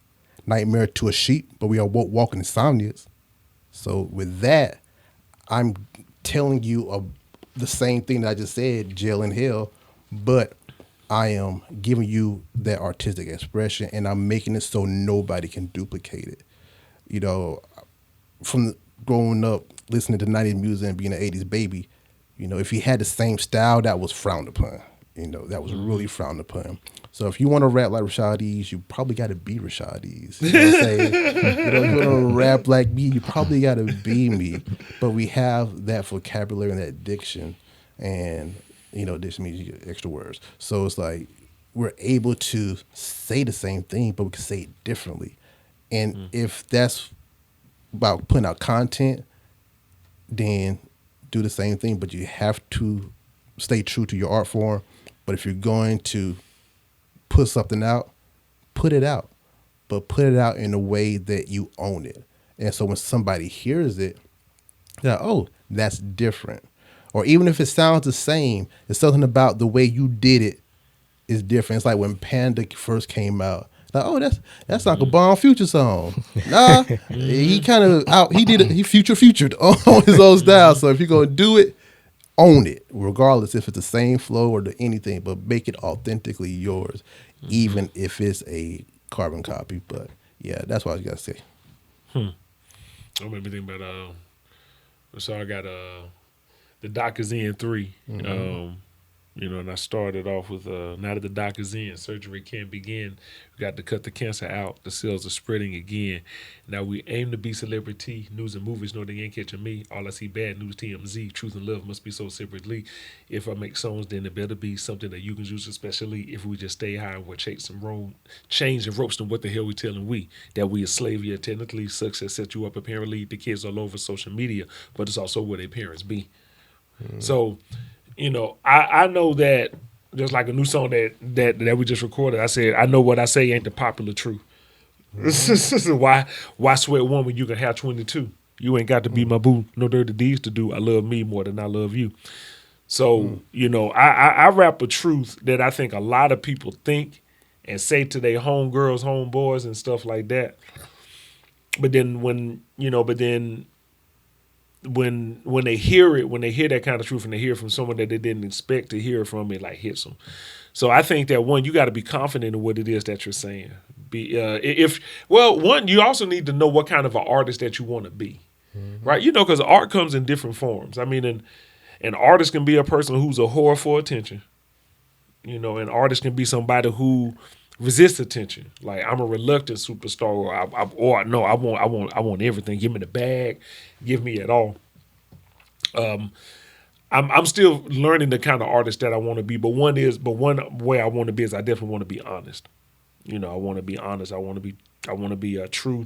nightmare to a sheep, but we are walking insomnias. So with that, I'm telling you the same thing that I just said, jail and hell, but I am giving you that artistic expression, and I'm making it so nobody can duplicate it. From growing up, listening to 90s music and being an 80s baby, if you had the same style, that was frowned upon. That was really frowned upon. So if you want to rap like Rashad Easley, you probably got to be Rashad Easley. You know what I'm saying? If you want to rap like me, you probably got to be me. But we have that vocabulary and that diction. And, this means you get extra words. So it's like we're able to say the same thing, but we can say it differently. And if that's about putting out content, then do the same thing, but you have to stay true to your art form. But if you're going to put something out, put it out, but put it out in a way that you own it. And so when somebody hears it, they're like, oh, that's different. Or even if it sounds the same, it's something about the way you did it is different. It's like when Panda first came out. Like, oh, that's like a Bomb Future song. Nah, he kind of out. He futured on his own style. So if you're gonna do it, own it, regardless if it's the same flow or anything. But make it authentically yours, even if it's a carbon copy. But yeah, that's what I was gonna say. I made me think about so I got the doc is in 3. And I started off with now that the doc is in, surgery can begin. We got to cut the cancer out. The cells are spreading again. Now we aim to be celebrity. News and movies know they ain't catching me. All I see bad news, TMZ. Truth and love must be so separately. If I make songs, then it better be something that you can use, especially if we just stay high and we'll chase some change and ropes. Then what the hell we telling we? That we a slave, yeah, technically success set you up apparently. The kids all over social media, but it's also where their parents be. So, I know that just like a new song that we just recorded, I said, I know what I say ain't the popular truth. Why sweat one when you can have 22? You ain't got to be my boo. No dirty deeds to do. I love me more than I love you. So, I rap a truth that I think a lot of people think and say to their homegirls, homeboys and stuff like that. But then when they hear it, when they hear that kind of truth and they hear it from someone that they didn't expect to hear it from, it like hits them. So I think that one, you got to be confident in what it is that you're saying. One, you also need to know what kind of an artist that you want to be, right? Because art comes in different forms. I mean, an artist can be a person who's a whore for attention. An artist can be somebody who resists attention. Like I'm a reluctant superstar, I want everything. Give me the bag, give me it all. I'm still learning the kind of artist that I want to be. But one way I want to be is I definitely want to be honest. I want to be honest. I want to be true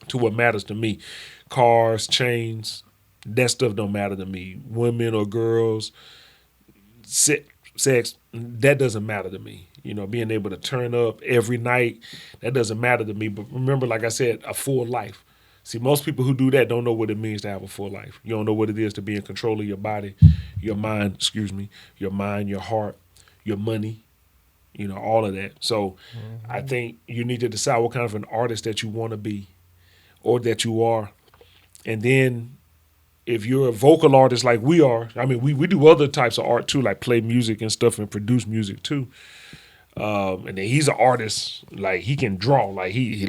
to what matters to me. Cars, chains, that stuff don't matter to me. Women or girls, sex, that doesn't matter to me. Being able to turn up every night, that doesn't matter to me. But remember, like I said, a full life. See, most people who do that don't know what it means to have a full life. You don't know what it is to be in control of your body, your mind, your heart, your money, all of that. So I think you need to decide what kind of an artist that you want to be or that you are. And then if you're a vocal artist like we are, I mean, we do other types of art too, like play music and stuff and produce music too. And then he's an artist, like he can draw, like he's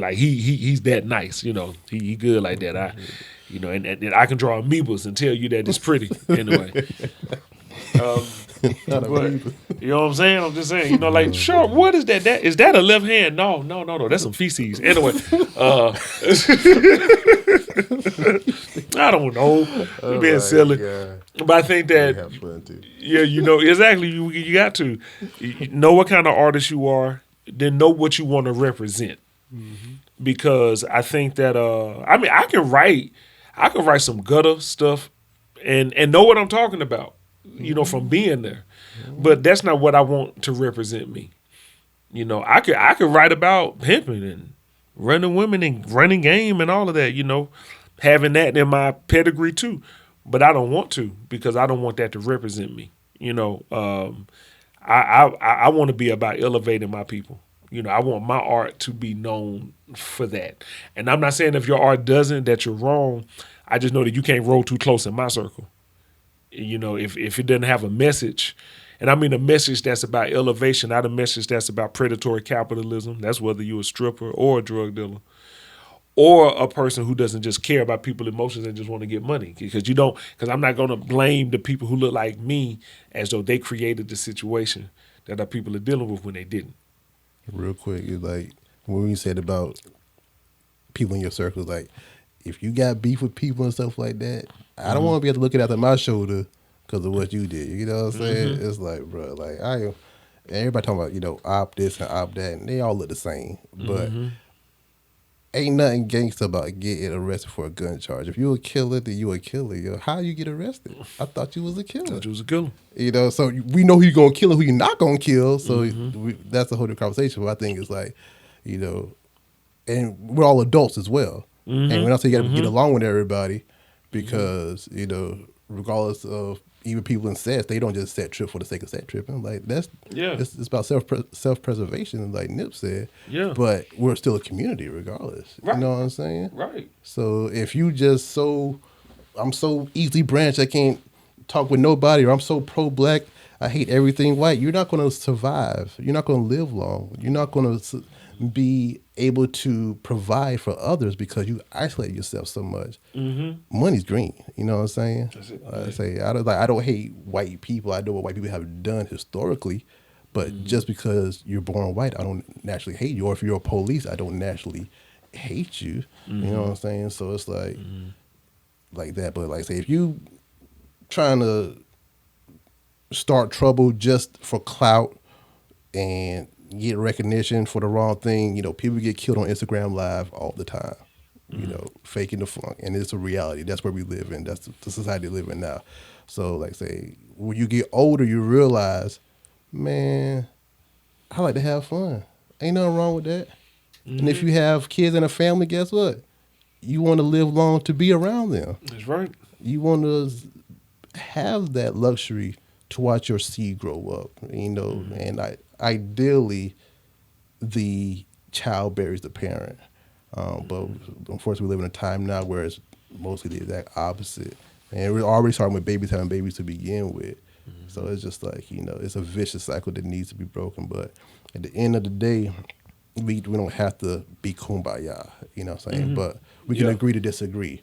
that nice, he good like that. And I can draw amoebas and tell you that it's pretty anyway. But, you know what I'm saying? I'm just saying, sure, what is that? Is that a left hand? No, that's some feces. Anyway, I don't know. I'm being silly. God. But I think that, exactly, you got to know what kind of artist you are, then know what you want to represent. Because I think that, I can write some gutter stuff and know what I'm talking about. From being there. But that's not what I want to represent me. I could write about pimping and running women and running game and all of that, having that in my pedigree too. But I don't want to because I don't want that to represent me. I want to be about elevating my people. I want my art to be known for that. And I'm not saying if your art doesn't, that you're wrong. I just know that you can't roll too close in my circle. If it doesn't have a message, and I mean a message that's about elevation, not a message that's about predatory capitalism. That's whether you're a stripper or a drug dealer or a person who doesn't just care about people's emotions and just want to get money. Because I'm not going to blame the people who look like me as though they created the situation that our people are dealing with when they didn't. Real quick, it's like when you said about people in your circle, like if you got beef with people and stuff like that, I don't want to be able to look it out of my shoulder because of what you did. You know what I'm saying? It's like, bro, like everybody talking about, op this and op that, and they all look the same. But ain't nothing gangster about getting arrested for a gun charge. If you a killer, then you a killer. How you get arrested? I thought you was a killer. Thought you was a killer. So we know who you gonna kill and who you not gonna kill. So that's a whole different conversation. But I think it's like, and we're all adults as well. And when I say you gotta get along with everybody, because regardless of even people in sets, they don't just set trip for the sake of set tripping. Like it's about self preservation, like Nip said. Yeah. But we're still a community regardless. Right. You know what I'm saying? Right. So if you just I'm so Easley Branch, I can't talk with nobody, or I'm so pro black, I hate everything white, you're not going to survive. You're not going to live long. You're not going to be able to provide for others because you isolate yourself so much. Money's green. You know what I'm saying? That's it. I don't hate white people. I know what white people have done historically, but just because you're born white, I don't naturally hate you. Or if you're a police, I don't naturally hate you. You know what I'm saying? So it's like that. But like say, if you trying to start trouble just for clout and get recognition for the wrong thing, people get killed on Instagram Live all the time. Faking the funk, and it's a reality. That's where we live in. That's the society we live in now. So, like, say, when you get older, you realize, man, I like to have fun. Ain't nothing wrong with that. And if you have kids and a family, guess what? You want to live long to be around them. That's right. You want to have that luxury to watch your seed grow up, and ideally, the child buries the parent. But unfortunately, we live in a time now where it's mostly the exact opposite. And we're already starting with babies having babies to begin with. So it's just like, it's a vicious cycle that needs to be broken. But at the end of the day, we don't have to be kumbaya, you know what I'm saying? But we can agree to disagree.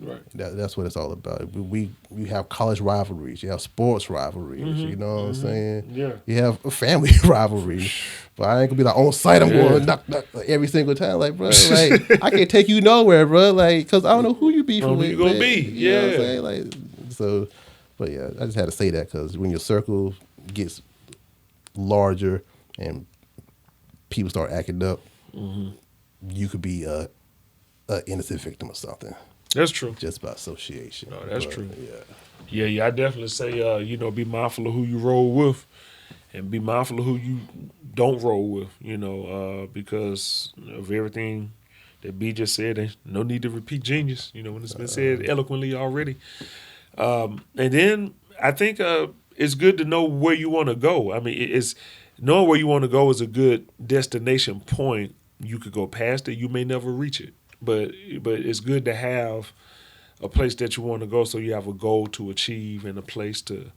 Right. That's what it's all about. We have college rivalries. You have sports rivalries. You know what I'm saying? Yeah. You have a family rivalry. But I ain't gonna be like on site. I'm going to knock every single time. Like, bro, like I can't take you nowhere, bro. Like, cause I don't know who you beefing with. You gonna man. be? You know what I'm saying? Like, so, but yeah, I just had to say that because when your circle gets larger and people start acting up, you could be a innocent victim of something. That's true. Just by association. No, that's true. Yeah. Yeah, I definitely say, be mindful of who you roll with and be mindful of who you don't roll with, because of everything that B just said. There's no need to repeat genius, when it's been said eloquently already. And then I think it's good to know where you want to go. I mean, it's knowing where you want to go is a good destination point. You could go past it. You may never reach it. But it's good to have a place that you want to go, so you have a goal to achieve and a place to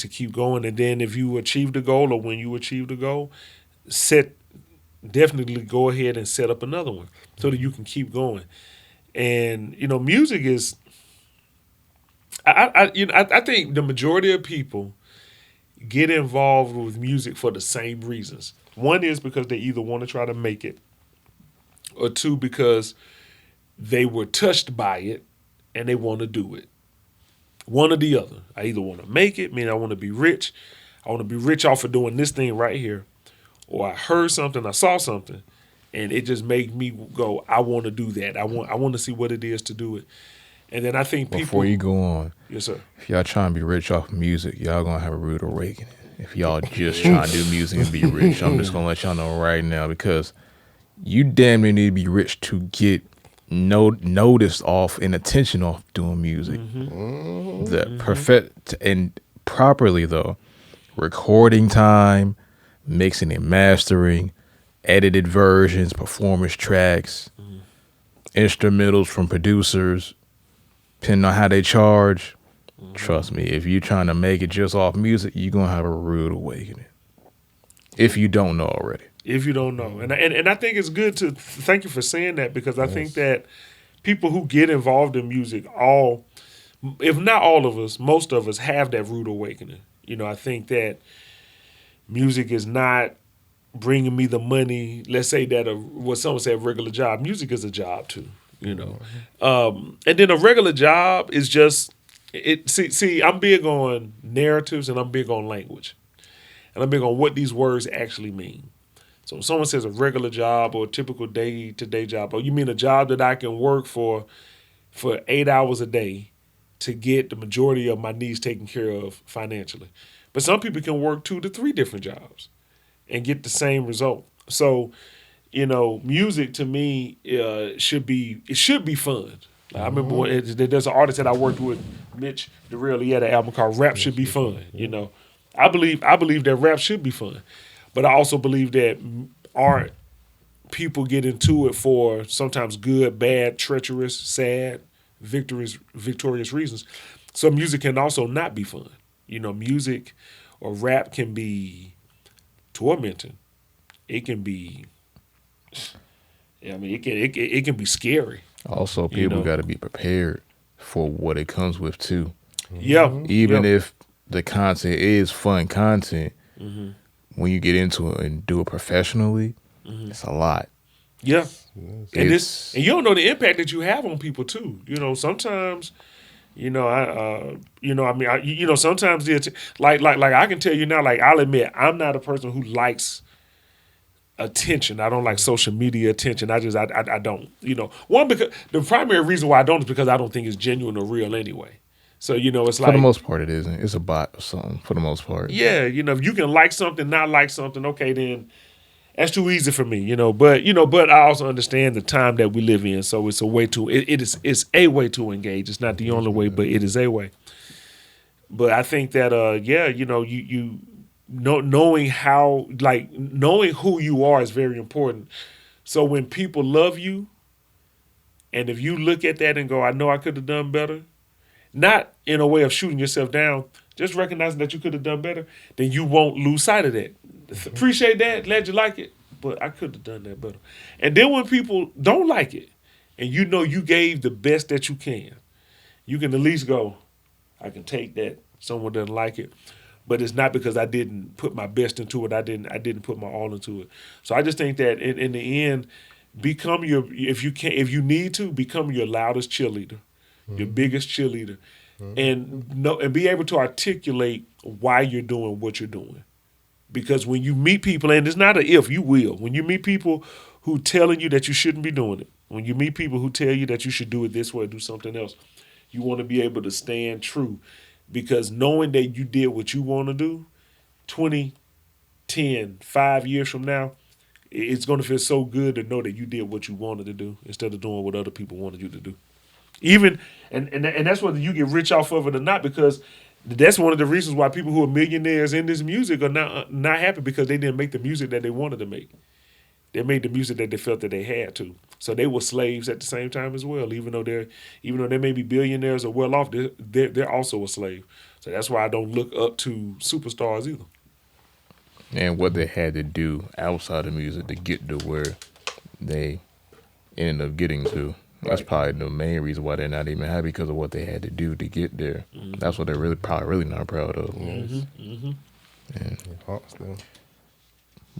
keep going. And then if you achieve the goal, or when you achieve the goal, definitely go ahead and set up another one so that you can keep going. And music is. I think the majority of people get involved with music for the same reasons. One is because they either want to try to make it, or two, because they were touched by it and they want to do it. One or the other. I either want to make it, meaning I want to be rich. I want to be rich off of doing this thing right here. Or I heard something, I saw something, and it just made me go, I want to do that. I want to see what it is to do it. And then I think people... Before you go on. Yes, sir. If y'all trying to be rich off music, y'all going to have a rude awakening. If y'all just trying to do music and be rich, I'm just going to let y'all know right now, because you damn near need to be rich to get noticed off and attention off doing music. The perfect and properly though, recording time, mixing and mastering, edited versions, performance tracks, instrumentals from producers, depending on how they charge. Trust me, if you're trying to make it just off music, you're gonna have a rude awakening. If you don't know already. If you don't know. And I think it's good to thank you for saying that, because I think that people who get involved in music, if not all of us, most of us have that rude awakening. I think that music is not bringing me the money. Let's say that what someone said, regular job. Music is a job too, And then a regular job is just I'm big on narratives and I'm big on language. And I'm big on what these words actually mean. So when someone says a regular job or a typical day-to-day job, or you mean a job that I can work for 8 hours a day to get the majority of my needs taken care of financially. But some people can work 2 to 3 different jobs and get the same result. So, music to me should be fun. I remember there's an artist that I worked with, Mitch Durrell. He had an album called "Rap Should Be Fun." I believe that rap should be fun, but I also believe that art people get into it for sometimes good, bad, treacherous, sad, victorious reasons. So music can also not be fun. Music or rap can be tormenting. It can be. I mean, it can be scary. Also, people got to be prepared for what it comes with too. Yeah. Even if the content is fun content, when you get into it and do it professionally, it's a lot. Yeah. And you don't know the impact that you have on people too. Sometimes, sometimes like I can tell you now, like I'll admit, I'm not a person who likes attention. I don't like social media attention. I don't. Because the primary reason why I don't is because I don't think it's genuine or real anyway. So it's like for the most part it isn't. It's a bot or something. For the most part. Yeah, if you can like something, not like something, okay, then that's too easy for me. But I also understand the time that we live in. So it's a way to it's a way to engage. It's not the only way, but it is a way. But I think that knowing who you are is very important. So when people love you, and if you look at that and go, I know I could have done better, not in a way of shooting yourself down, just recognizing that you could have done better, then you won't lose sight of that. Appreciate that, glad you like it, but I could have done that better. And then when people don't like it, and you gave the best that you can at least go, I can take that. Someone doesn't like it. But it's not because I didn't put my best into it. I didn't put my all into it. So I just think that in the end, if you need to, become your loudest cheerleader, your biggest cheerleader, and be able to articulate why you're doing what you're doing. Because when you meet people, and it's not a if, you will. When you meet people who telling you that you shouldn't be doing it, when you meet people who tell you that you should do it this way, do something else, you want to be able to stand true. Because knowing that you did what you want to do, 20, 10, 5 years from now, it's going to feel so good to know that you did what you wanted to do instead of doing what other people wanted you to do. Even and that's whether you get rich off of it or not, because that's one of the reasons why people who are millionaires in this music are not happy, because they didn't make the music that they wanted to make. They made the music that they felt that they had to. So they were slaves at the same time as well. Even though they may be billionaires or well off, they're also a slave. So that's why I don't look up to superstars either. And what they had to do outside of music to get to where they ended up getting to. That's probably the main reason why they're not even happy, because of what they had to do to get there. That's what they're probably not proud of.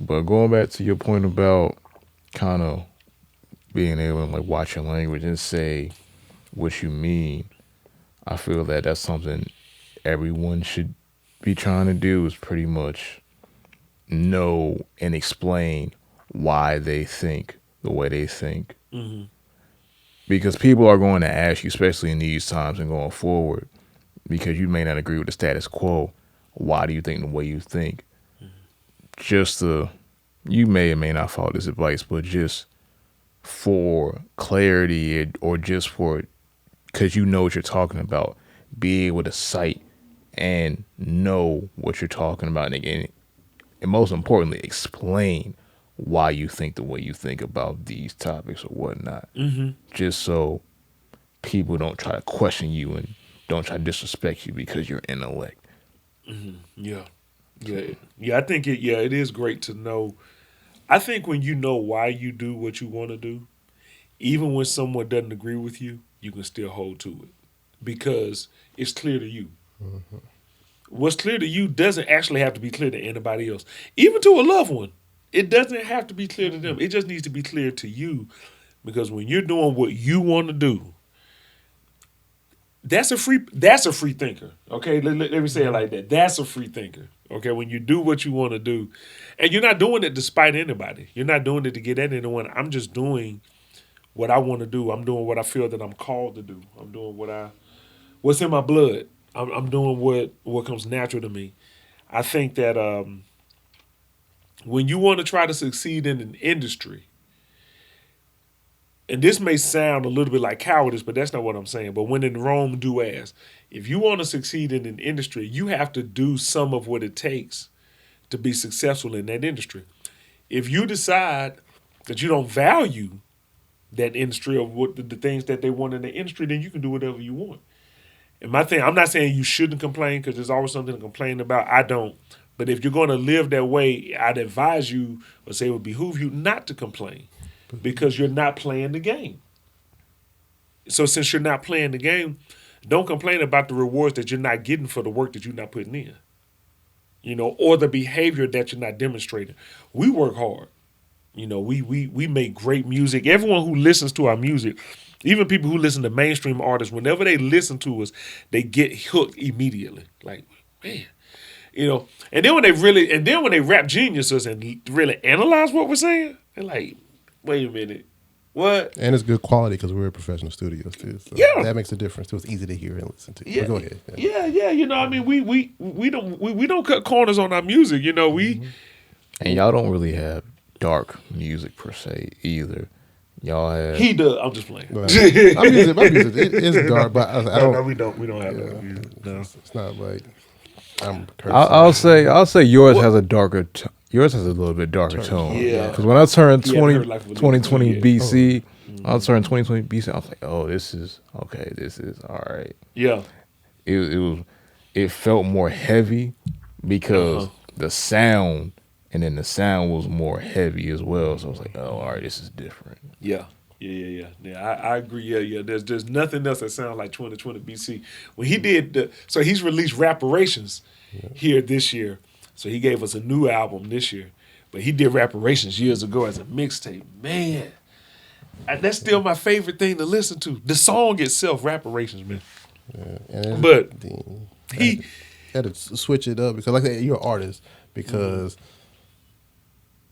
But going back to your point about kind of being able to watch your language and say what you mean, I feel that that's something everyone should be trying to do, is pretty much know and explain why they think the way they think. Because people are going to ask you, especially in these times and going forward, because you may not agree with the status quo, why do you think the way you think? You may or may not follow this advice, but just for clarity, or just because you know what you're talking about, be able to cite and know what you're talking about, and most importantly, explain why you think the way you think about these topics or whatnot. Just so people don't try to question you and don't try to disrespect you because you're intellect. Yeah. I think it is great to know. I think when you know why you do what you want to do, even when someone doesn't agree with you, you can still hold to it because it's clear to you. What's clear to you doesn't actually have to be clear to anybody else, even to a loved one. It doesn't have to be clear to them. It just needs to be clear to you, because when you're doing what you want to do, That's a free thinker. Okay, let me say it like that. That's a free thinker. Okay, when you do what you want to do, and you're not doing it despite anybody. You're not doing it to get at anyone. I'm just doing what I want to do. I'm doing what I feel that I'm called to do. I'm doing what's in my blood. I'm doing what comes natural to me. I think that when you want to try to succeed in an industry, and this may sound a little bit like cowardice, but that's not what I'm saying. But when in Rome, do as. If you want to succeed in an industry, you have to do some of what it takes to be successful in that industry. If you decide that you don't value that industry or what the things that they want in the industry, then you can do whatever you want. And my thing, I'm not saying you shouldn't complain because there's always something to complain about. I don't. But if you're going to live that way, I'd advise you or say it would behoove you not to complain because you're not playing the game. So since you're not playing the game, don't complain about the rewards that you're not getting for the work that you're not putting in. You know, or the behavior that you're not demonstrating. We work hard. You know, we make great music. Everyone who listens to our music, even people who listen to mainstream artists, whenever they listen to us, they get hooked immediately. Like, man, you know. And then when they rap geniuses and really analyze what we're saying, they're like, wait a minute, what? And it's good quality because we're professional studios too. So Yeah. that makes a difference too. It's easy to hear and listen to. Yeah, But go ahead. Yeah. You know, I mean, we don't cut corners on our music. You know, And y'all don't really have dark music per se either. Y'all have he does. I'm just playing. Right. My music it's dark, but I don't. No, we don't have that. No. It's not like I'm cursing. I'll say yours has a darker. Yours has a little bit darker tone. Yeah. Because when I turned Yeah, I heard Life with 2020 Liberty, BC, I turned 2020 BC. I was like, oh, this is okay. This is all right. Yeah. It felt more heavy because the sound, and then the sound was more heavy as well. So I was like, oh, all right, this is different. Yeah. I agree. Yeah. There's nothing else that sounds like 2020 BC. When he did so he's released Reparations here this year. So he gave us a new album this year. But he did Reparations years ago as a mixtape. Man, that's still my favorite thing to listen to. The song itself, Reparations, man. Yeah. But he had to switch it up because, like I said, you're an artist. Because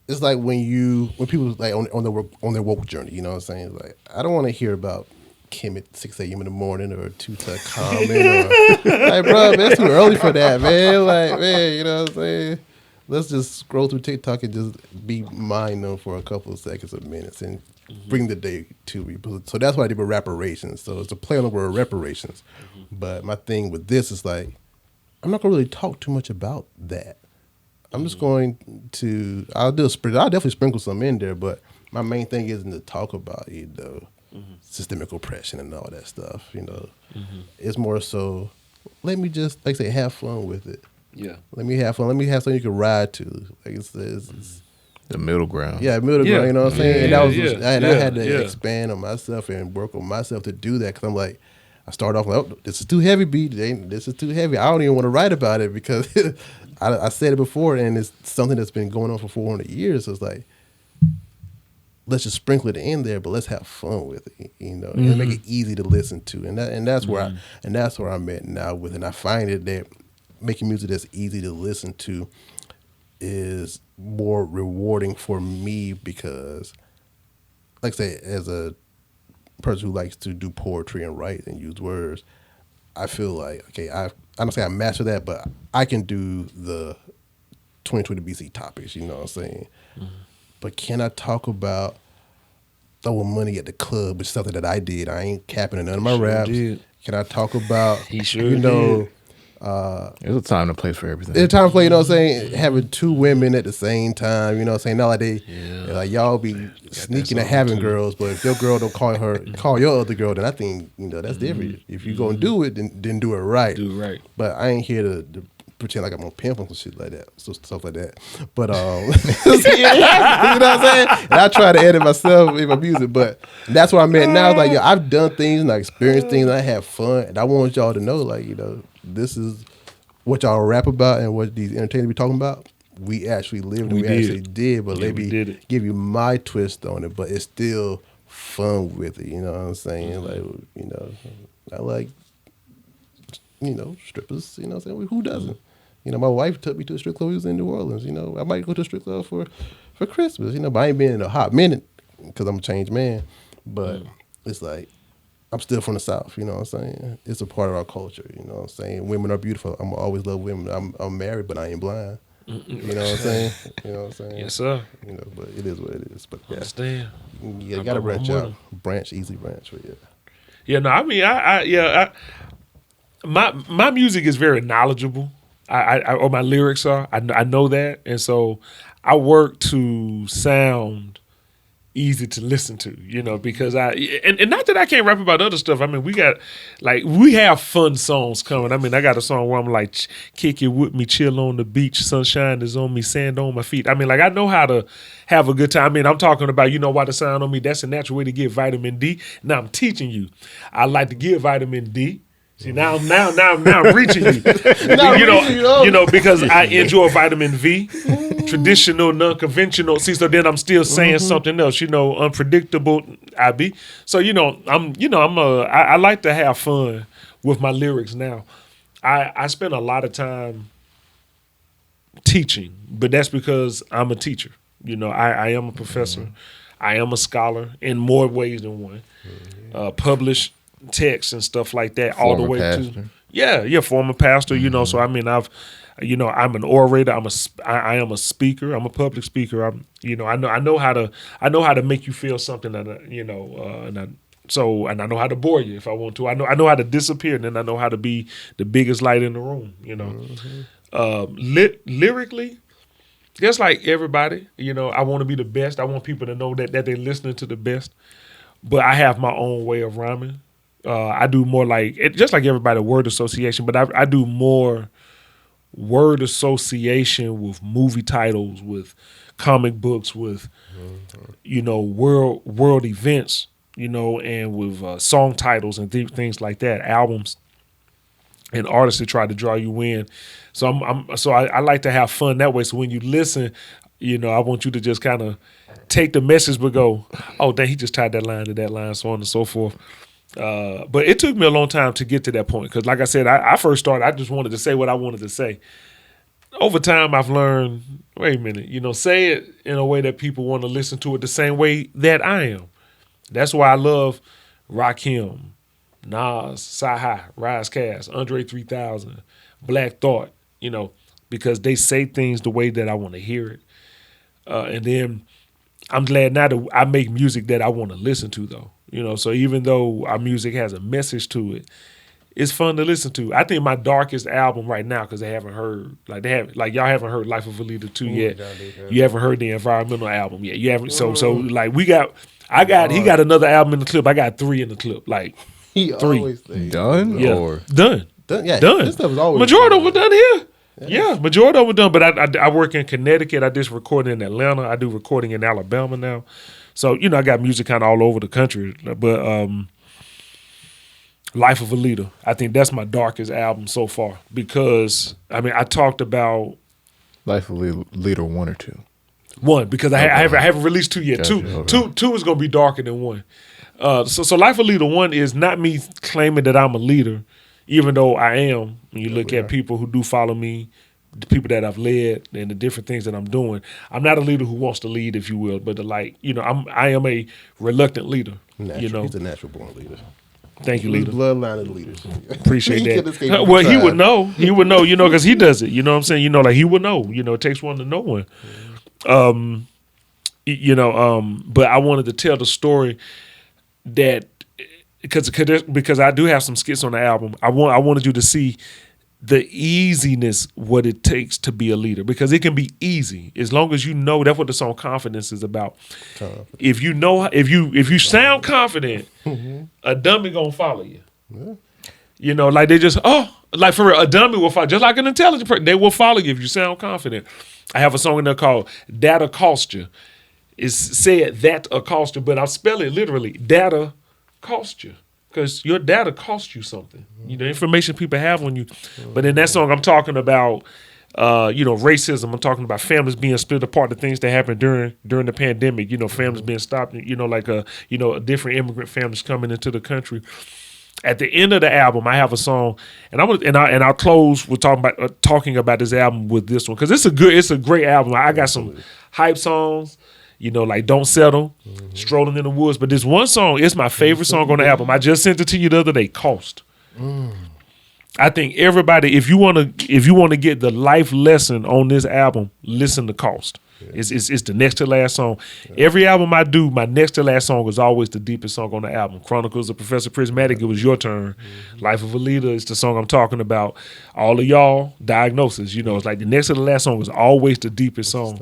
it's like when people like on their woke journey, you know what I'm saying? It's like I don't want to hear about Kim at 6 a.m. in the morning or Tuta comment or like, bro, man, it's too early for that, man. Like, man, you know what I'm saying? Let's just scroll through TikTok and just be mind-numb for a couple of seconds or minutes and bring the day to me. So that's what I did with Reparations. So it's a play on the word reparations. But my thing with this is like, I'm not going to really talk too much about that. I'm just going to, I'll definitely sprinkle some in there, but my main thing isn't to talk about, you know, systemic oppression and all that stuff, you know. It's more so, let me just, like I say, have fun with it. Yeah. Let me have fun. Let me have something you can ride to. Like it's The middle ground. yeah, middle ground, you know what I'm saying? And that was, I had to yeah. expand on myself and work on myself to do that because I'm like, I started off like, oh, this is too heavy, B. This is too heavy. I don't even want to write about it because I said it before and it's something that's been going on for 400 years. So it's like, let's just sprinkle it in there, but let's have fun with it, you know, and make it easy to listen to. And that's where I'm at now with it. And I find it that making music that's easy to listen to is more rewarding for me because, like I say, as a person who likes to do poetry and write and use words, I feel like, okay, I don't say I master that, but I can do the 2020 BC topics, you know what I'm saying? But can I talk about throwing money at the club, which is something that I did? I ain't capping in none of my raps. Did. Can I talk about, He sure you know, did. There's a time and place for everything. there's a time to play, you know what I'm saying? Having two women at the same time, you know what I'm saying? Not like like y'all be sneaking and having girls, but if your girl don't call your other girl, then I think, you know, that's different. If you gonna do it, then do it right. Do it right. But I ain't here to pretend like I'm on pimp and shit like that, so stuff like that. But you know what I'm saying? And I try to edit myself in my music, but that's where I'm at now. Like, yo, I've done things and I experienced things and I have fun, and I want y'all to know, like, you know, this is what y'all rap about and what these entertainers be talking about. We actually lived and we actually did, but let me give you my twist on it, but it's still fun with it, you know what I'm saying? Like, you know, I like strippers. I'm saying, who doesn't? My wife took me to a strip club. We was in New Orleans. I might go to a strip club for Christmas. But I ain't been in a hot minute because I'm a changed man. But it's like I'm still from the South. You know what I'm saying? It's a part of our culture. You know what I'm saying? Women are beautiful. I'm always love women. I'm married, but I ain't blind. You know what I'm saying? Yes, sir. But it is what it is. But yeah, understand. Yeah, you got to branch out. Branch, Easley Branch. But yeah. Yeah, no, I mean, my music is very knowledgeable. Or my lyrics are. I know that, and so I work to sound easy to listen to. Because and not that I can't rap about other stuff. I mean, we have fun songs coming. I mean, I got a song where I'm like, kick it with me, chill on the beach, sunshine is on me, sand on my feet. I mean, like I know how to have a good time. I mean, I'm talking about why the sound on me. That's a natural way to get vitamin D. Now I'm teaching you. I like to give vitamin D. See now I'm reaching you. Because I enjoy vitamin V, traditional, non-conventional. See, so then I'm still saying something else. Unpredictable. I be so. I like to have fun with my lyrics. Now, I spend a lot of time teaching, but that's because I'm a teacher. I am a professor. I am a scholar in more ways than one. Published texts and stuff like that, former all the way pastor. to former pastor. So I mean, I'm an orator. I am a speaker. I'm a public speaker. I know how to make you feel something, and I know how to bore you if I want to. I know how to disappear, and then I know how to be the biggest light in the room. Lyrically, just like everybody, I want to be the best. I want people to know that they're listening to the best. But I have my own way of rhyming. I do more just like everybody, word association, but I do more word association with movie titles, with comic books, with world events, and with song titles and things like that, albums and artists that try to draw you in. So I like to have fun that way. So when you listen, I want you to just kind of take the message but go, oh, dang, he just tied that line to that line, so on and so forth. But it took me a long time to get to that point because, like I said, I first started, I just wanted to say what I wanted to say. Over time, I've learned, wait a minute, say it in a way that people want to listen to it the same way that I am. That's why I love Rakim, Nas, Sci-Hi, Rise Cass, Andre 3000, Black Thought, because they say things the way that I want to hear it. And then I'm glad now that I make music that I want to listen to, though. So even though our music has a message to it, it's fun to listen to. I think my darkest album right now, because they haven't heard, y'all haven't heard Life of a Leader 2 yet. You haven't heard the Environmental album yet. You haven't. So he got another album in the clip. I got 3 in the clip. He 3 always thinks, Done yeah. or done. Yeah, Done. this stuff is always Majority of it done here. Yeah, majority of it done. But I work in Connecticut. I just recording in Atlanta. I do recording in Alabama now. So, I got music kind of all over the country. But Life of a Leader, I think that's my darkest album so far. Because, I mean, I talked about Life of a Leader 1 or 2? 1, because I haven't released 2 yet. Gotcha. Two is going to be darker than 1. So Life of a Leader 1 is not me claiming that I'm a leader, even though I am. When you look at people who do follow me, the people that I've led and the different things that I'm doing, I'm not a leader who wants to lead, if you will, but I am a reluctant leader. Natural. He's a natural born leader. Thank you, leader. Bloodline of leaders. Appreciate that. Well, he would know. He would know, because he does it. You know what I'm saying? He would know. It takes one to know one. But I wanted to tell the story that because I do have some skits on the album. I wanted you to see the easiness, what it takes to be a leader, because it can be easy as long as you know. That's what the song Confidence is about. If you sound confident, a dummy gonna follow you. They just for real, a dummy will follow, just like an intelligent person. They will follow you if you sound confident. I have a song in there called "Data Cost You." It's said that cost you, but I spell it literally. Data cost you. Because your data costs you something. Information people have on you. But in that song, I'm talking about, racism. I'm talking about families being split apart, the things that happened during the pandemic. Families being stopped. Different immigrant families coming into the country. At the end of the album, I have a song, and I'll close with talking about this album with this one because it's a great album. I got some hype songs, like "Don't Settle," "Strolling in the Woods," but this one song is my favorite song on the album. I just sent it to you the other day. "Cost." I think everybody, if you want to get the life lesson on this album, listen to "Cost." Yeah. It's the next to last song. Yeah. Every album I do, my next to last song is always the deepest song on the album. Chronicles of Professor Prismatic, it was your turn. Life of a Leader is the song I'm talking about. All of y'all, Diagnosis. It's like the next to the last song is always the deepest song.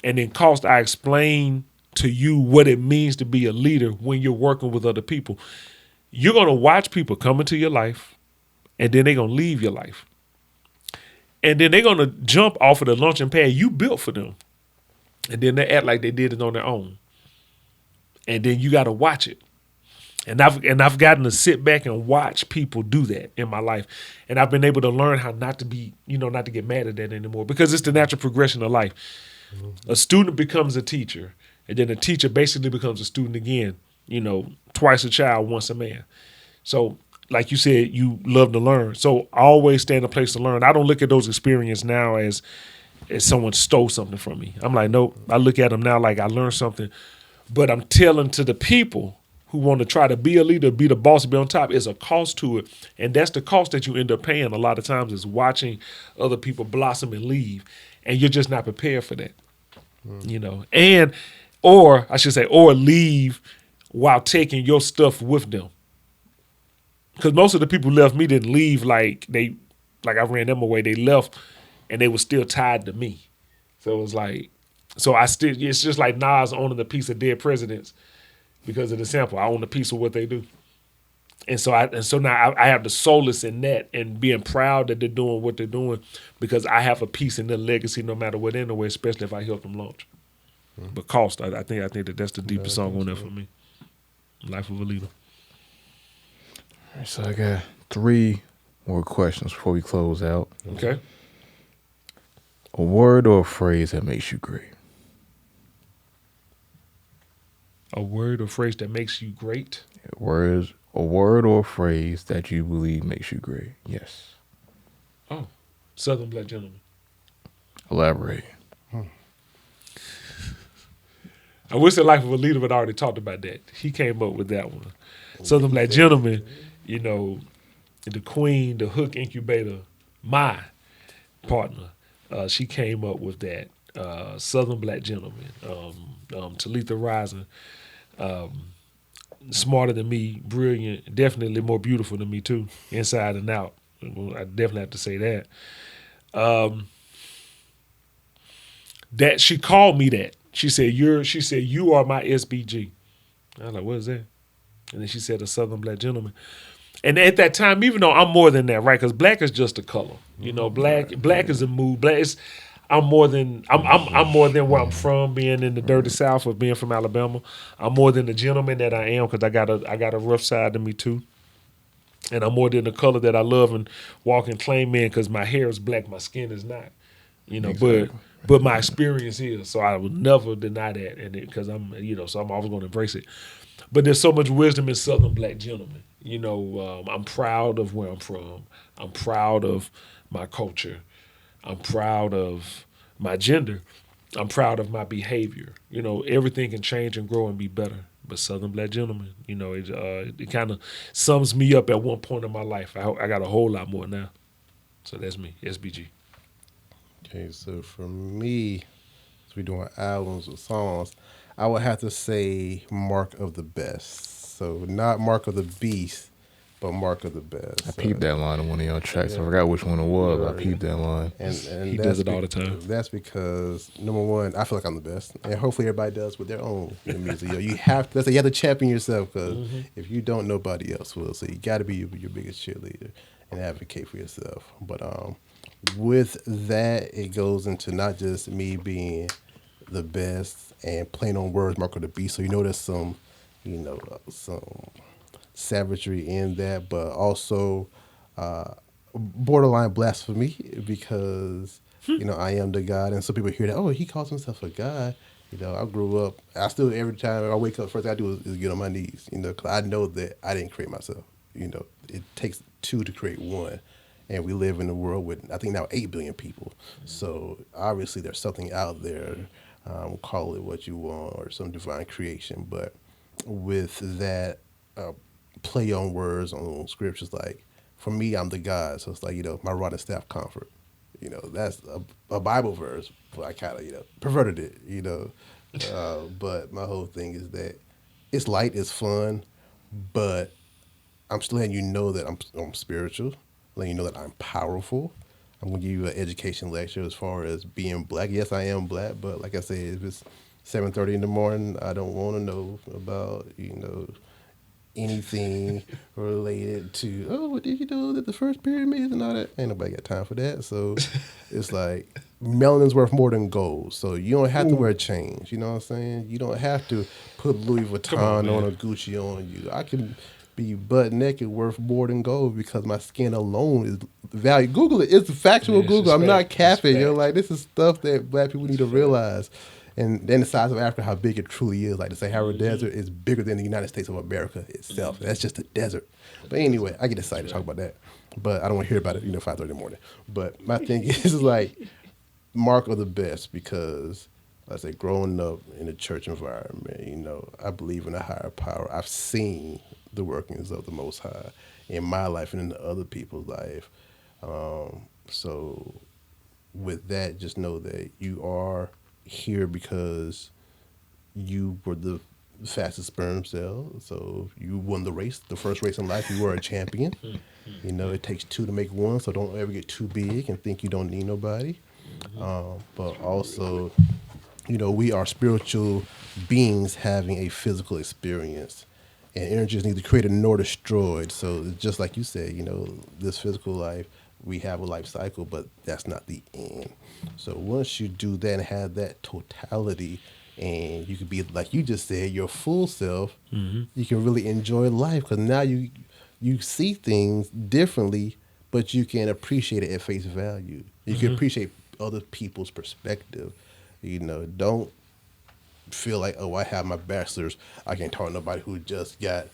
And then "Cost," I explain to you what it means to be a leader when you're working with other people. You're gonna watch people come into your life, and then they're gonna leave your life. And then they're gonna jump off of the launching pad you built for them. And then they act like they did it on their own. And then you got to watch it. And I've gotten to sit back and watch people do that in my life. And I've been able to learn how not to be, not to get mad at that anymore because it's the natural progression of life. A student becomes a teacher, and then a teacher basically becomes a student again. Twice a child, once a man. So like you said, you love to learn. So always stay in a place to learn. I don't look at those experiences now as someone stole something from me. I'm like, nope. I look at them now like I learned something. But I'm telling to the people who want to try to be a leader, be the boss, be on top, is a cost to it. And that's the cost that you end up paying a lot of times is watching other people blossom and leave. And you're just not prepared for that, or leave while taking your stuff with them. Because most of the people who left me didn't leave like I ran them away. They left and they were still tied to me. So it was like, it's just like Nas owning a piece of Dead Presidents because of the sample. I own a piece of what they do. And so now I have the solace in that and being proud that they're doing what they're doing because I have a piece in their legacy no matter what anyway, especially if I help them launch. But "Cost," I think that's the deepest song on there for me. Life of a Leader. All right, so I got 3 more questions before we close out. Okay. A word or a phrase that makes you great? A word or phrase that makes you great? A word or a phrase that you believe makes you great. Yes. Oh, Southern Black Gentleman. Elaborate. I wish the Life of a Leader had already talked about that. He came up with that one. Southern Black Gentleman, the queen, the hook incubator, my partner, she came up with that. Southern Black Gentleman. Talitha Rising, smarter than me, brilliant, definitely more beautiful than me too, inside and out. I definitely have to say that. That she called me that. She said, you are my SBG. I was like, what is that? And then she said, a Southern Black Gentleman. And at that time, even though I'm more than that, right? Because black is just a color. Black is a mood. I'm more than where I'm from, being in the dirty South or being from Alabama. I'm more than the gentleman that I am because I got a rough side to me too. And I'm more than the color that I love and walk and claim in because my hair is black, my skin is not. Exactly. But my experience is, so I would never deny that, and because I'm, so I'm always going to embrace it. But there's so much wisdom in Southern Black Gentlemen. I'm proud of where I'm from. I'm proud of my culture. I'm proud of my gender. I'm proud of my behavior. Everything can change and grow and be better. But Southern Black Gentleman, it kind of sums me up at one point in my life. I got a whole lot more now. So that's me, SBG. Okay, so for me, as we're doing albums or songs, I would have to say Mark of the Best. So not Mark of the Beast, but Mark of the Best. I peeped that line on one of your tracks. I forgot which one it was. I peeped that line. And he does it all the time. That's because, number one, I feel like I'm the best. And hopefully everybody does with their own music. You have to champion yourself because if you don't, nobody else will. So you got to be your biggest cheerleader and advocate for yourself. But with that, it goes into not just me being the best and playing on words, Mark of the Beast. So there's some, some savagery in that, but also borderline blasphemy because I am the God, and some people hear that, oh, he calls himself a God. I grew up. I still every time I wake up, first thing I do is get on my knees. Because I know that I didn't create myself. it takes two to create one. And we live in a world with, I think now 8 billion people. So obviously there's something out there, call it what you want, or some divine creation. But with that play on words, on scriptures, like, for me, I'm the God. So it's like, my rod and staff comfort. That's a Bible verse, but I kind of, perverted it. But my whole thing is that it's light, it's fun, but I'm still letting you know that I'm spiritual, letting you know that I'm powerful. I'm gonna give you an education lecture as far as being black. Yes, I am black, but like I said, if it's 7:30 in the morning, I don't want to know about anything related to, well, did you know that the first pyramids and all that? Ain't nobody got time for that. So it's like melanin's worth more than gold. So you don't have to wear chains. You know what I'm saying? You don't have to put Louis Vuitton on or Gucci on you. I can be butt naked worth more than gold because my skin alone is value. Google it. It's factual. Google. I'm not capping. Like, this is stuff that black people need to realize. And then the size of Africa, how big it truly is. Like the Sahara Desert is bigger than the United States of America itself. That's just a desert. But anyway, I get excited to talk about that. But I don't want to hear about it, 5:30 in the morning. But my thing is like, Mark of the best, because like I say, growing up in a church environment, I believe in a higher power. I've seen the workings of the Most High in my life and in other people's life. So with that, just know that you are here because you were the fastest sperm cell. So you won the race, the first race in life. You were a champion. It takes two to make one, so don't ever get too big and think you don't need nobody. But also, we are spiritual beings having a physical experience. And energy is neither created nor destroyed. So just like you said, this physical life, we have a life cycle, but that's not the end. So once you do that and have that totality, and you can be, like you just said, your full self, you can really enjoy life, because now you see things differently, but you can appreciate it at face value. You can appreciate other people's perspective. Don't feel like, oh, I have my bachelor's, I can't talk to nobody who just got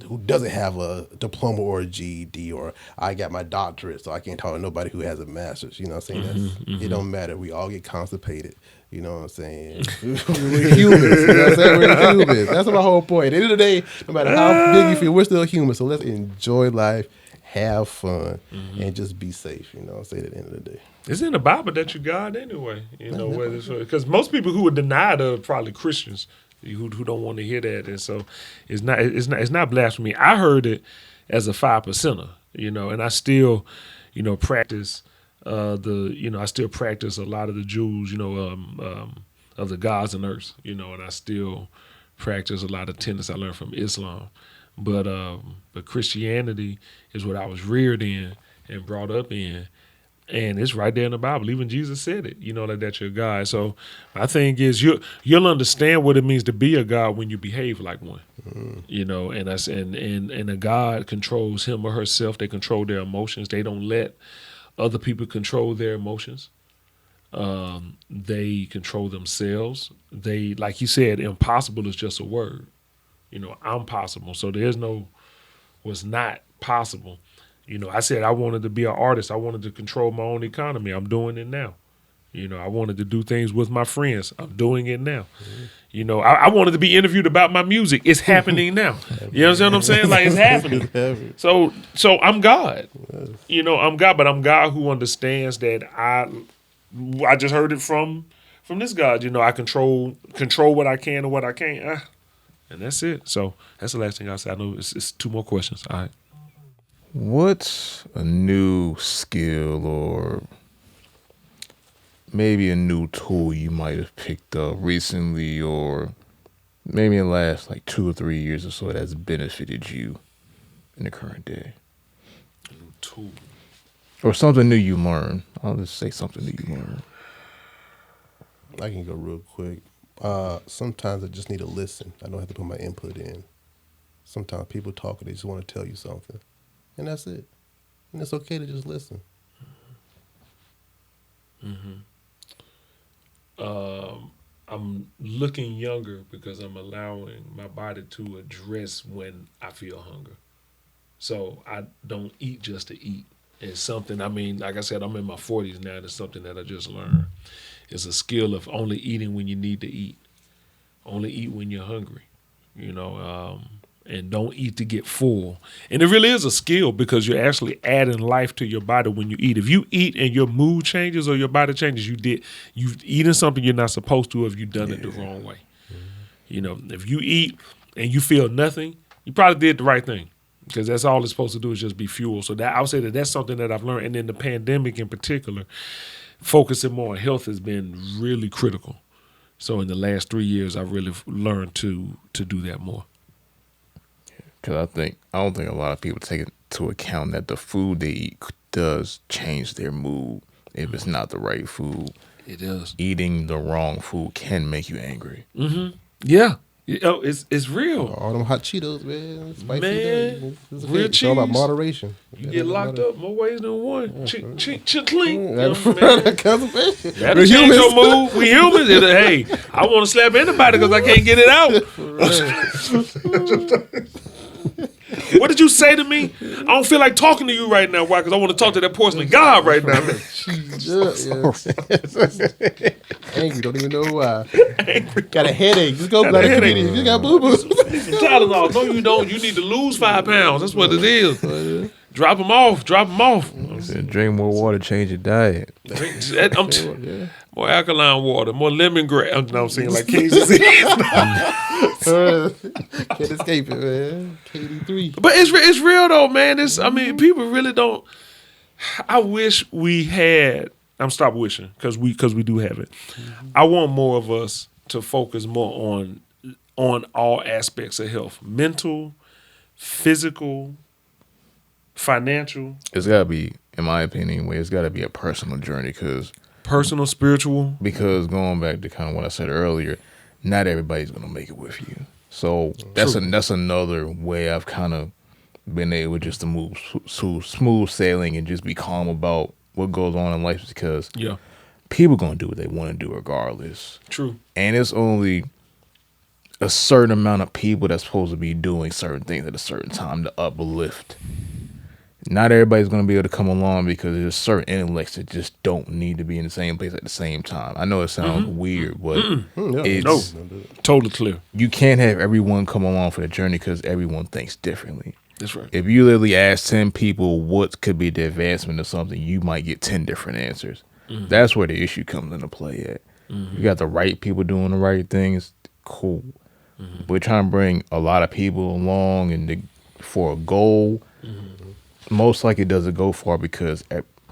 who doesn't have a diploma or a GED, or I got my doctorate, so I can't talk to nobody who has a master's. You know what I'm saying? It don't matter. We all get constipated. You know what I'm saying? We're humans. You know what I'm saying? We're humans. That's my whole point. At the end of the day, no matter how big you feel, we're still human. So let's enjoy life, have fun, and just be safe. You know what I'm saying? At the end of the day. It's in the Bible that you're God anyway. Because most people who would deny it are probably Christians who don't want to hear that, and so it's not blasphemy. I heard it as a 5%er, and I still, practice I still practice a lot of the Jews, of the gods and earths, and I still practice a lot of tenets I learned from Islam, but Christianity is what I was reared in and brought up in. And it's right there in the Bible. Even Jesus said it, like that you're God. So my thing is you'll understand what it means to be a God when you behave like one. And a God controls him or herself. They control their emotions. They don't let other people control their emotions. They control themselves. They, like you said, impossible is just a word. I'm possible. So there's no what's not possible. I said I wanted to be an artist. I wanted to control my own economy. I'm doing it now. I wanted to do things with my friends. I'm doing it now. I wanted to be interviewed about my music. It's happening now. You understand what I'm saying? Like, it's happening. So I'm God. I'm God, but I'm God who understands that I just heard it from this God. I control what I can and what I can't. And that's it. So that's the last thing I said. I know it's 2 more questions. All right. What's a new skill or maybe a new tool you might have picked up recently, or maybe in the last 2 or 3 years or so, that's benefited you in the current day? A new tool. Or something new you learned. I'll just say something new you learned. I can go real quick. Sometimes I just need to listen. I don't have to put my input in. Sometimes people talk and they just want to tell you something. And that's it. And it's okay to just listen. I'm looking younger because I'm allowing my body to address when I feel hunger. So I don't eat just to eat. It's something, I mean, like I said, I'm in my 40s now. It's something that I just learned. It's a skill of only eating when you need to eat, only eat when you're hungry, you know, and don't eat to get full. And it really is a skill because you're actually adding life to your body when you eat. If you eat and your mood changes or your body changes, you've eaten something you're not supposed to if you've done it the wrong way. You know, if you eat and you feel nothing, you probably did the right thing. Because that's all it's supposed to do is just be fuel. So that I would say that that's something that I've learned. And then the pandemic in particular, focusing more on health has been really critical. So in the last 3 years, I've really learned to do that more. Because I don't think a lot of people take into account that the food they eat does change their mood if it's not the right food. It does. Eating the wrong food can make you angry. Mm-hmm. Yeah. Oh, it's real. All them hot Cheetos, man. Spicy Man, it's real it's all about cheese. moderation. You get locked up more ways than one. Clink. That's conservation. That'll change your mood. We humans. Hey, I want to slap anybody because I can't get it out. What did you say to me? I don't feel like talking to you right now. Why? Because I want to talk to that porcelain god right now. Angry, don't even know why. Angry. Got a headache. Just go blood headache. You got boo boo. Some Tylenol. No, you don't. You need to lose 5 pounds. That's what it is. Drop them off. Drink more water, change your diet. More alkaline water, more lemongrass. I'm saying like Casey. Can't escape it, man. KD3. But it's real though, man. I mean, people really don't. I wish we had. I'm stop wishing because we do have it. I want more of us to focus more on all aspects of health: mental, physical, financial. It's gotta be, in my opinion, anyway. It's gotta be a personal journey personal, spiritual. Because going back to kind of what I said earlier, not everybody's gonna make it with you. So that's another way I've kind of been able just to move smooth sailing and just be calm about what goes on in life because people gonna do what they want to do regardless. True. And it's only a certain amount of people that's supposed to be doing certain things at a certain time to uplift. Not everybody's going to be able to come along because there's certain intellects that just don't need to be in the same place at the same time. I know it sounds weird, but it's totally clear. You can't have everyone come along for the journey because everyone thinks differently. That's right. If you literally ask 10 people what could be the advancement of something, you might get 10 different answers. That's where the issue comes into play at. You got the right people doing the right things, cool. We're trying to bring a lot of people along and for a goal. Most likely doesn't go far because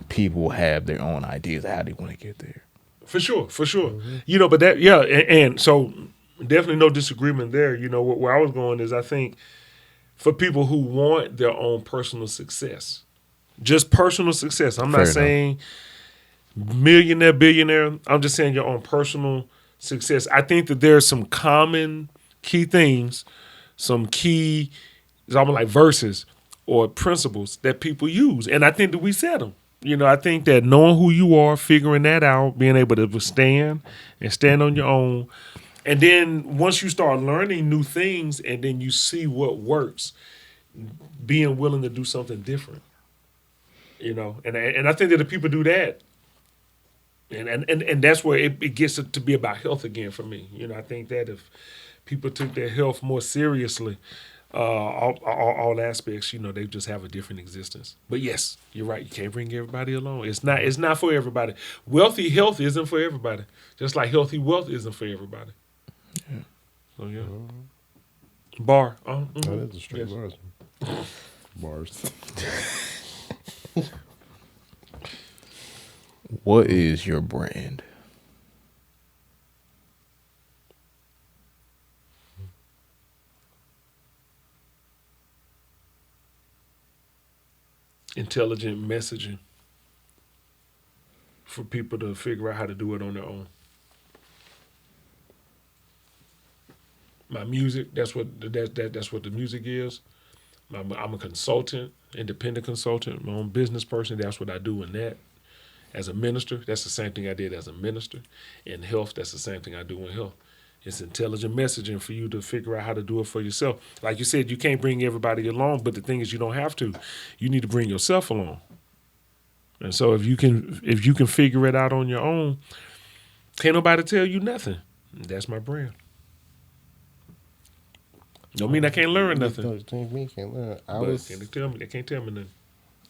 people have their own ideas of how they want to get there. For sure. You know, but that, and so definitely no disagreement there. You know, where I was going is I think for people who want their own personal success, just personal success. I'm not saying millionaire, billionaire. I'm just saying your own personal success. I think that there's some common key things, some key, it's almost like verses or principles that people use. And I think that we set them. You know, I think that knowing who you are, figuring that out, being able to withstand and stand on your own. And then once you start learning new things and then you see what works, being willing to do something different. You know, and I think that if people do that, and that's where it gets to be about health again for me. You know, I think that if people took their health more seriously, all aspects, you know, they just have a different existence. But yes, you're right. You can't bring everybody along. It's not for everybody. Wealthy health isn't for everybody. Just like healthy wealth isn't for everybody. Yeah. So yeah. Bar. That is a straight bars. Bars. What is your brand? Intelligent messaging for people to figure out how to do it on their own. My music, that's what the music is. I'm a consultant, independent consultant, my own business person. That's what I do in that. As a minister, that's the same thing I did as a minister. In health, that's the same thing I do in health. It's intelligent messaging for you to figure out how to do it for yourself. Like you said, you can't bring everybody along, but the thing is, you don't have to. You need to bring yourself along. And so if you can figure it out on your own, can't nobody tell you nothing. That's my brand. Don't mean I can't learn nothing. Don't mean can't learn. They can't tell me nothing.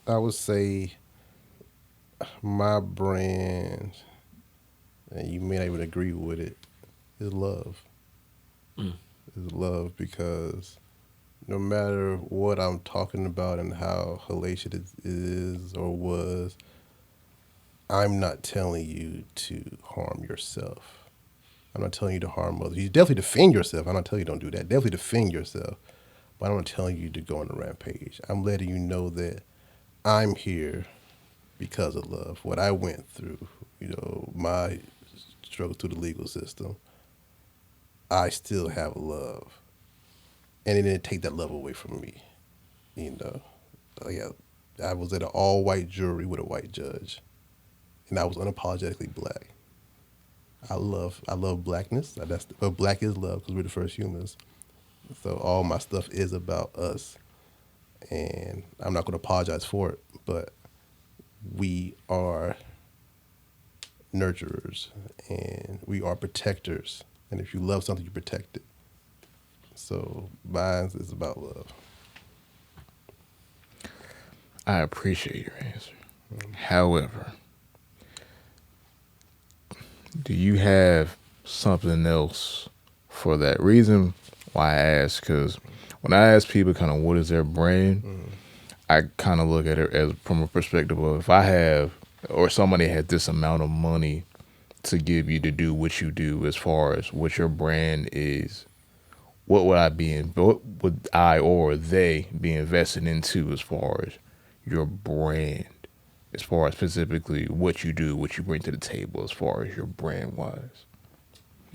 I would say my brand, and you may not even agree with it, is love. Is love, because no matter what I'm talking about and how hellacious it is or was, I'm not telling you to harm yourself. I'm not telling you to harm others. You definitely defend yourself. I'm not telling you don't do that. Definitely defend yourself. But I'm not telling you to go on a rampage. I'm letting you know that I'm here because of love. What I went through, my struggle through the legal system, I still have love. And it didn't take that love away from me. I was at an all-white jury with a white judge, and I was unapologetically black. I love blackness. Black is love, because we're the first humans. So all my stuff is about us, and I'm not going to apologize for it. But we are nurturers, and we are protectors. And if you love something, you protect it. So mine is about love. I appreciate your answer. However, do you have something else for that? Reason why I ask, because when I ask people kind of what is their brand, I kind of look at it as from a perspective of, if I have, or somebody had this amount of money to give you to do what you do, as far as what your brand is, what would I or they be invested into as far as your brand, as far as specifically what you do, what you bring to the table, as far as your brand wise?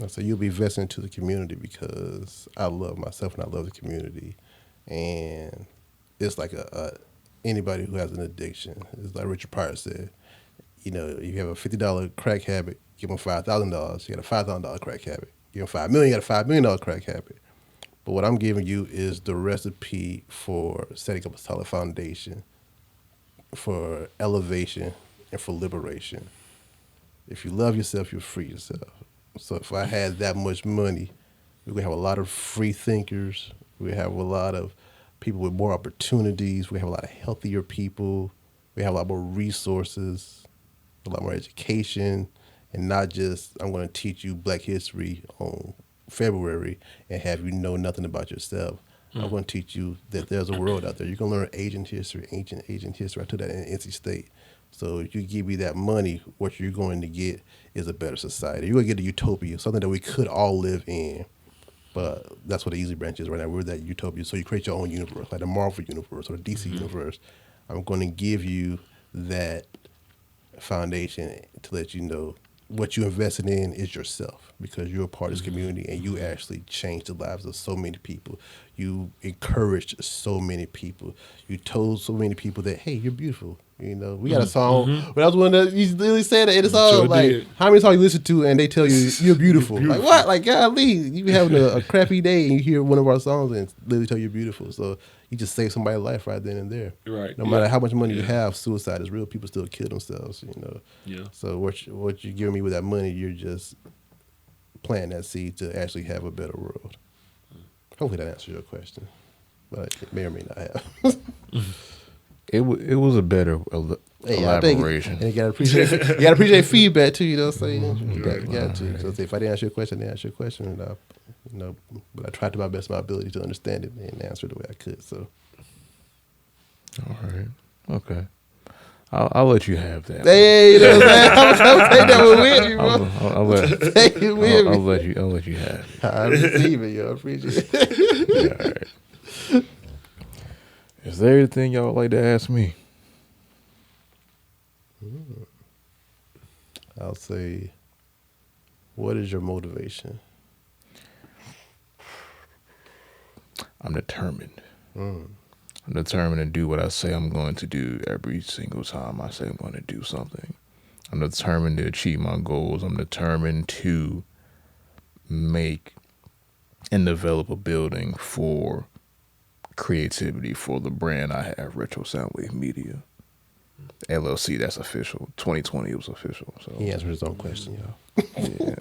So you'll be investing into the community, because I love myself and I love the community. And it's like anybody who has an addiction. It's like Richard Pryor said, if you have a $50 crack habit, give them $5,000. You got a $5,000 crack habit. Give them $5 million, you got a $5 million crack habit. But what I'm giving you is the recipe for setting up a solid foundation, for elevation, and for liberation. If you love yourself, you'll free yourself. So if I had that much money, we would have a lot of free thinkers. We have a lot of people with more opportunities. We have a lot of healthier people. We have a lot more resources, a lot more education, and not just, I'm going to teach you Black history on February and have you know nothing about yourself. I'm going to teach you that there's a world out there. You can learn ancient history. I took that in NC State. So if you give me that money, what you're going to get is a better society. You're going to get a utopia, something that we could all live in. But that's what the Easley Branch is right now. We're that utopia. So you create your own universe, like the Marvel universe or the DC universe. I'm going to give you that foundation to let you know what you invested in is yourself, because you're a part of this community and you actually changed the lives of so many people. You encouraged so many people. You told so many people that, hey, you're beautiful. We got a song, but I was one that you literally said it in a song, how many songs you listen to and they tell you you're beautiful. Like, what? Like, golly, you be having a crappy day and you hear one of our songs and literally tell you you're beautiful. So you just save somebody's life right then and there. Right. No matter how much money you have, suicide is real. People still kill themselves, Yeah. So what you're giving me with that money, you're just planting that seed to actually have a better world. Hopefully that answers your question, but it may or may not have. It was a better elaboration. And you gotta appreciate feedback too. You know what I'm saying? You got to. So if I didn't answer your question, I didn't answer your question. But I tried to my best of my ability to understand it and answer the way I could. So. All right. Okay. I'll let you have that. Hey, you know what I'm saying? I'm take that one with you, bro. Take it with me. I'll let you have it. I receive it, yo. I appreciate it. Yeah, all right. Is there anything y'all would like to ask me? I'll say, what is your motivation? I'm determined. I'm determined to do what I say I'm going to do every single time I say I'm going to do something. I'm determined to achieve my goals. I'm determined to make and develop a building for creativity for the brand I have, Retro Soundwave Media. LLC, that's official. 2020 it was official. So He answered his own question, y'all. yeah.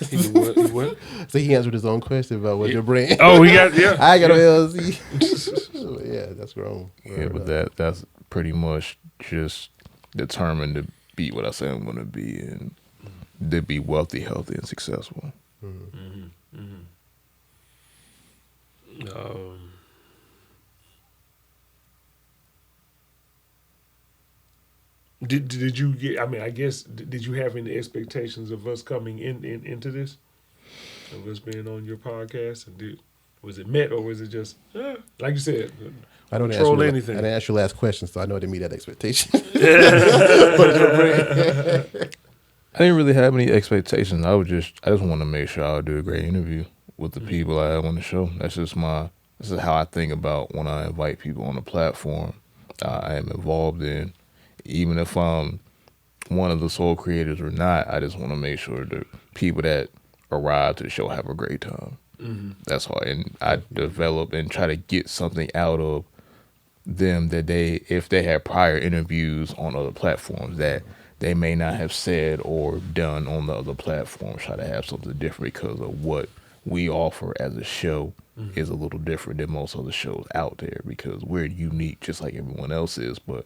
He what? So he answered his own question about what's your brand. Oh, he got yeah. I got an LLC. Yeah, that's grown. Yeah, but that's pretty much just determined to be what I say I'm going to be and to be wealthy, healthy, and successful. Did you get? I mean, I guess did you have any expectations of us coming into this, of us being on your podcast? And was it met or was it just like you said? I don't control ask anything. I didn't ask your last question, so I know I didn't meet that expectation. I didn't really have any expectations. I just want to make sure I would do a great interview with the people I have on the show. This is how I think about when I invite people on the platform I am involved in. Even if I'm one of the sole creators or not, I just want to make sure the people that arrive to the show have a great time. That's all. And I develop and try to get something out of them that if they have prior interviews on other platforms that they may not have said or done on the other platforms, try to have something different because of what we offer as a show is a little different than most other shows out there because we're unique just like everyone else is, but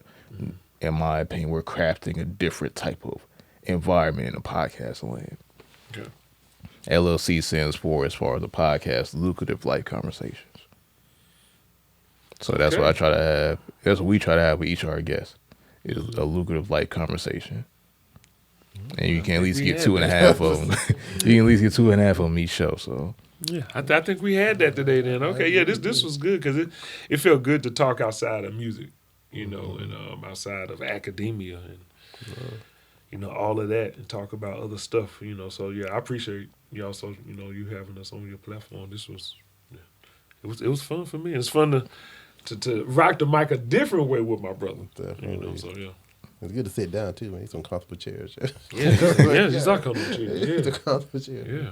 in my opinion, we're crafting a different type of environment in the podcast land. Okay. LLC stands for, as far as the podcast, Lucrative Life Conversations. So that's what I try to have. That's what we try to have with each of our guests. Is a lucrative life conversation, and you can at least get 2.5 of them. You can at least get 2.5 of them each show. So yeah, I think we had that today. Then okay, yeah, this was good because it felt good to talk outside of music, and outside of academia and all of that, and talk about other stuff. So yeah, I appreciate you also you having us on your platform. This was it was fun for me. It's fun to rock the mic a different way with my brother. Definitely. So yeah. It's good to sit down too, man. Some comfortable chairs. Yeah, just not comfortable chairs. Yeah. The comfortable chair. Yeah.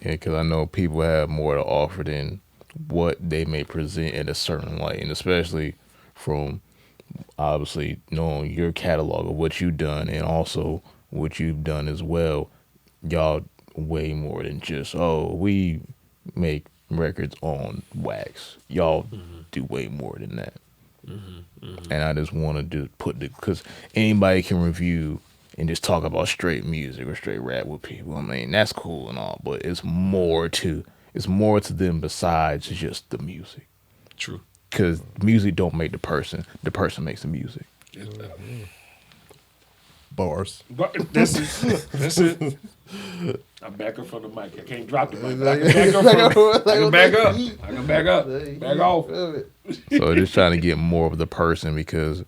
yeah, because I know people have more to offer than what they may present in a certain light, and especially from obviously knowing your catalog of what you've done and also what you've done as well. Y'all way more than just we make records on wax. Y'all do way more than that. And I just want to because anybody can review and just talk about straight music or straight rap with people. I mean, that's cool and all, but it's more to them besides just the music. True. Because music don't make the person makes the music. Bars. That's it. I'm back up from the mic. I can't drop the mic. I can back up. I can back up. Back off. So just trying to get more of the person because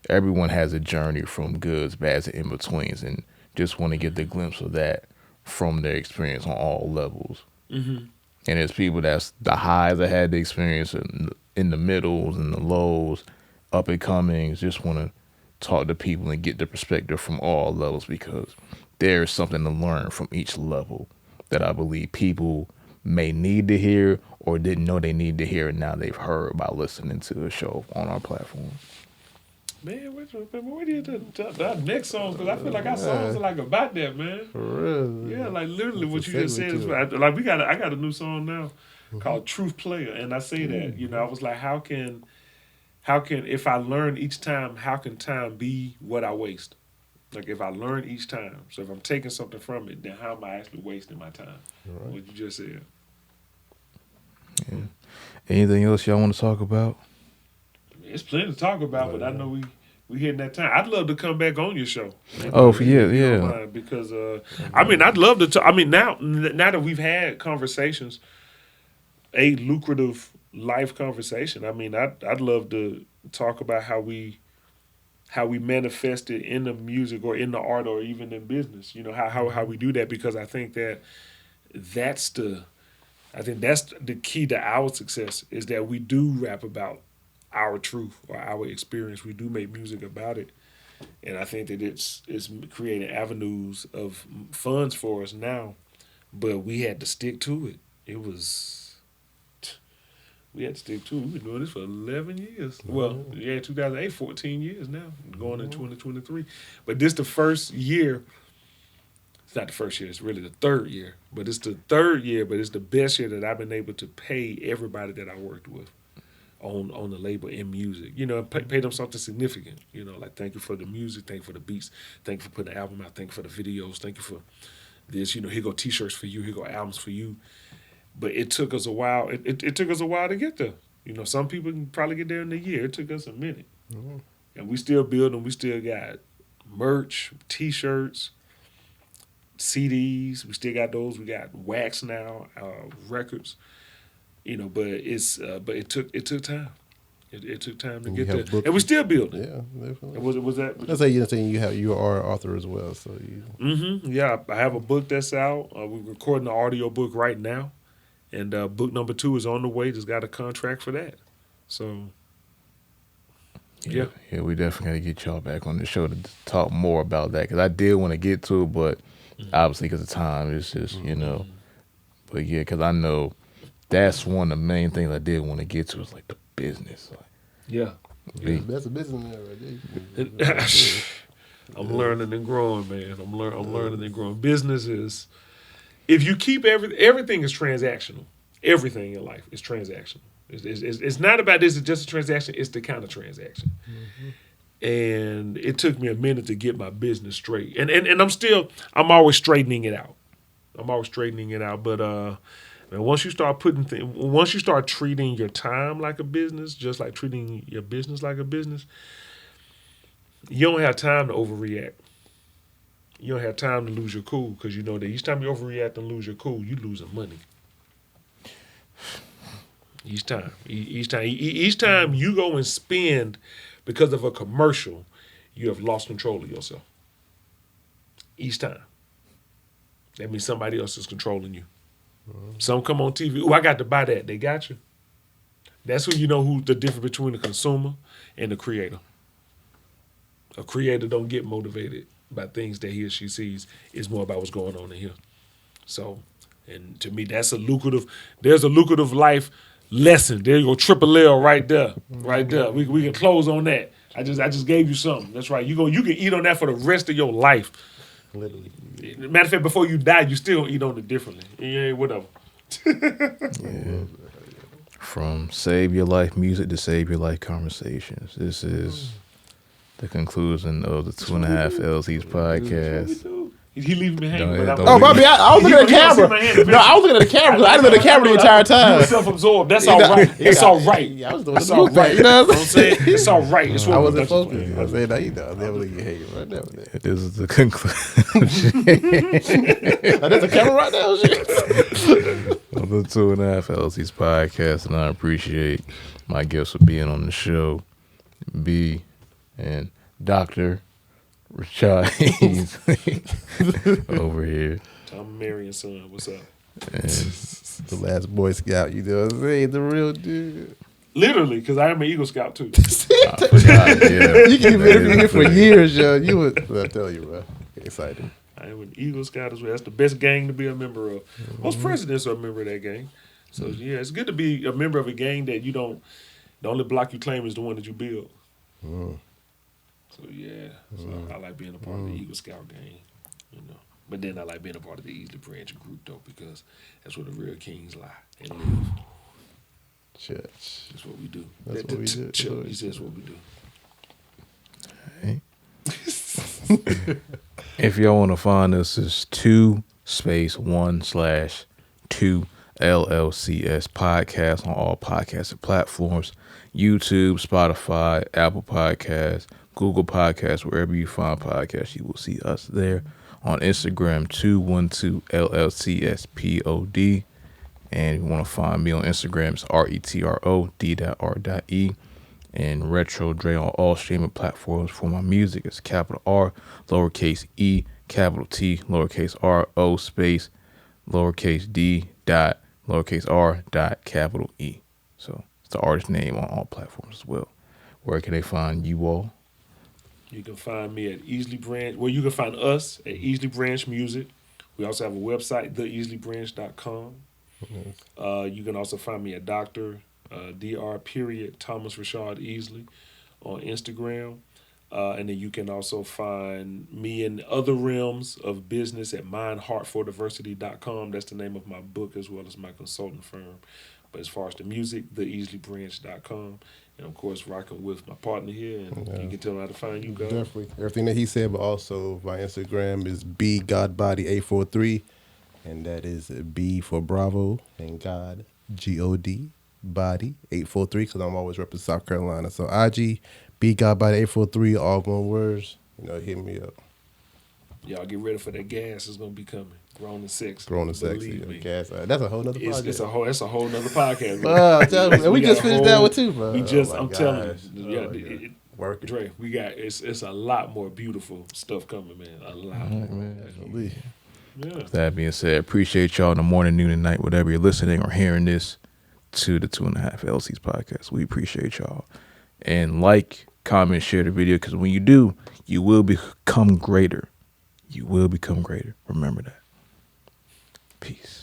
everyone has a journey from goods, bads, and in-betweens, and just want to get the glimpse of that from their experience on all levels. And there's people that's the highs that had the experience in the middles and the lows, up and comings, just want to talk to people and get the perspective from all levels because there's something to learn from each level that I believe people may need to hear or didn't know they need to hear, and now they've heard by listening to the show on our platform. Man, what do you do? Our next songs, because I feel like our songs are like about that, man. For real. Yeah, like literally what you It's a just said is segment like I got a new song now called Truth Player, and I say that I was like, how can if I learn each time, how can time be what I waste? Like if I learn each time, so if I'm taking something from it, then how am I actually wasting my time? Right. What you just said. Yeah. Anything else y'all want to talk about? It's plenty to talk about, but I know we hitting that time. I'd love to come back on your show. Yeah. Because I'd love to talk. I mean, now that we've had conversations, a lucrative life conversation. I mean, I'd love to talk about how we manifest it in the music or in the art or even in business. How we do that, because I think that's the key to our success is that we do rap about our truth or our experience. We do make music about it, And I think that it's creating avenues of funds for us now, but we had to stick to it. We had to stick to it. We've been doing this for 11 years. Well, 2008, 14 years now, going in 2023. But this the first year. It's not the first year. It's really the third year. But it's the third year, but it's the best year that I've been able to pay everybody that I worked with on the label in music, pay them something significant, like thank you for the music, thank you for the beats, thank you for putting the album out, thank you for the videos, thank you for this, here go t-shirts for you, here go albums for you. But it took us a while. It took us a while to get there. Some people can probably get there in a year. It took us a minute. Mm-hmm. And we still building. We still got merch, t-shirts, CDs. We still got those. We got wax now, records. But it took time. It took time to get there, and we still building. Yeah, definitely. Was that? Let's say you are an author as well. So yeah, I have a book that's out. We're recording the audio book right now, and book number 2 is on the way. Just got a contract for that. So yeah, we definitely got to get y'all back on the show to talk more about that, because I did want to get to it, but obviously because of time, it's just But yeah, because I know. That's one of the main things I did want to get to, is like the business. That's a business right there. I'm learning and growing, man. I'm learning and growing. Business is, if you keep everything is transactional. Everything in life is transactional. It's not about this is just a transaction. It's the kind of transaction. Mm-hmm. And it took me a minute to get my business straight. And I'm always straightening it out. But and once you start treating your time like a business, just like treating your business like a business, you don't have time to overreact. You don't have time to lose your cool, because you know that each time you overreact and lose your cool, you losing money. Each time you go and spend because of a commercial, you have lost control of yourself. Each time. That means somebody else is controlling you. Some come on TV. Oh, I got to buy that. They got you. That's when you know who's the difference between the consumer and the creator. A creator don't get motivated by things that he or she sees. It's more about what's going on in here. So, and to me, there's a lucrative life lesson. There you go, triple L right there. Right there. We can close on that. I just gave you something. That's right. You can eat on that for the rest of your life. Literally. Matter of fact, before you die, you still eat on it differently. Yeah, whatever. Yeah. From Save Your Life Music to Save Your Life Conversations. This is the conclusion of the 2.5 LLCs podcast. He leaving me hanging. My bad. I was looking at the camera. No, I was looking at the camera because I didn't know the camera the entire time. You were self-absorbed. That's all right. It's all right. Yeah, I was doing it's all right. You know what I'm saying? It's all right. It's what I wasn't supposed to. I said, I'll never leave you hanging right now. This is the conclusion. There's a camera right now. Of the 2.5 LLCs podcast, and I appreciate my guests for being on the show, B and Dr. Rashad Easley over here. I'm Marion's son. What's up? And the last Boy Scout, you know what I'm saying? The real dude. Literally, because I am an Eagle Scout too. I forgot, yeah. You can be here for years, yo. I'll tell you, bro. Get excited. I am an Eagle Scout as well. That's the best gang to be a member of. Most presidents are a member of that gang. So, yeah, it's good to be a member of a gang that the only block you claim is the one that you build. So, yeah. So I like being a part of the Eagle Scout gang, But then I like being a part of the Easley Branch group, though, because that's where the real kings lie and live. Church. That's what we do. That's what we do. He says what we do. Hey. If y'all want to find us, it's 2-1/2 LLCS podcast on all podcasting platforms: YouTube, Spotify, Apple Podcasts, Google Podcasts, wherever you find podcasts, you will see us there. On Instagram, 212 LLCSPOD. And if you want to find me on Instagram, it's RETROD.R.E. And Retro Dre on all streaming platforms for my music. It's capital R, lowercase e, capital T, lowercase r, o, space, lowercase d, dot, lowercase r, dot, capital E. So it's the artist name on all platforms as well. Where can they find you all? You can find me at Easley Branch. Well, you can find us at Easley Branch Music. We also have a website, theeasleybranch.com. You can also find me at Dr. Dr. Thomas Rashad Easley on Instagram. And then you can also find me in other realms of business at mindheartfordiversity.com. That's the name of my book as well as my consulting firm. But as far as the music, theeaslybranch.com. And of course, rocking with my partner here. And you can tell them how to find you, guys. Definitely. Everything that he said, but also my Instagram is bgodbody843. And that is B for Bravo and God, G-O-D, body 843, because I'm always repping South Carolina. So IG, bgodbody843, all one words. Hit me up. Y'all get ready for that gas. It's gonna be coming. Grown and sexy. Grown and sexy. Gas. That's a whole nother podcast. That's a whole nother podcast. We just finished that one too, bro. I'm telling you, working. Dre, it's a lot more beautiful stuff coming, man. A lot more. Man. Yeah. With that being said, appreciate y'all in the morning, noon, and night, whatever you're listening or hearing this to the 2.5 LLCs podcast. We appreciate y'all. And like, comment, share the video, because when you do, you will become greater. You will become greater. Remember that. Peace.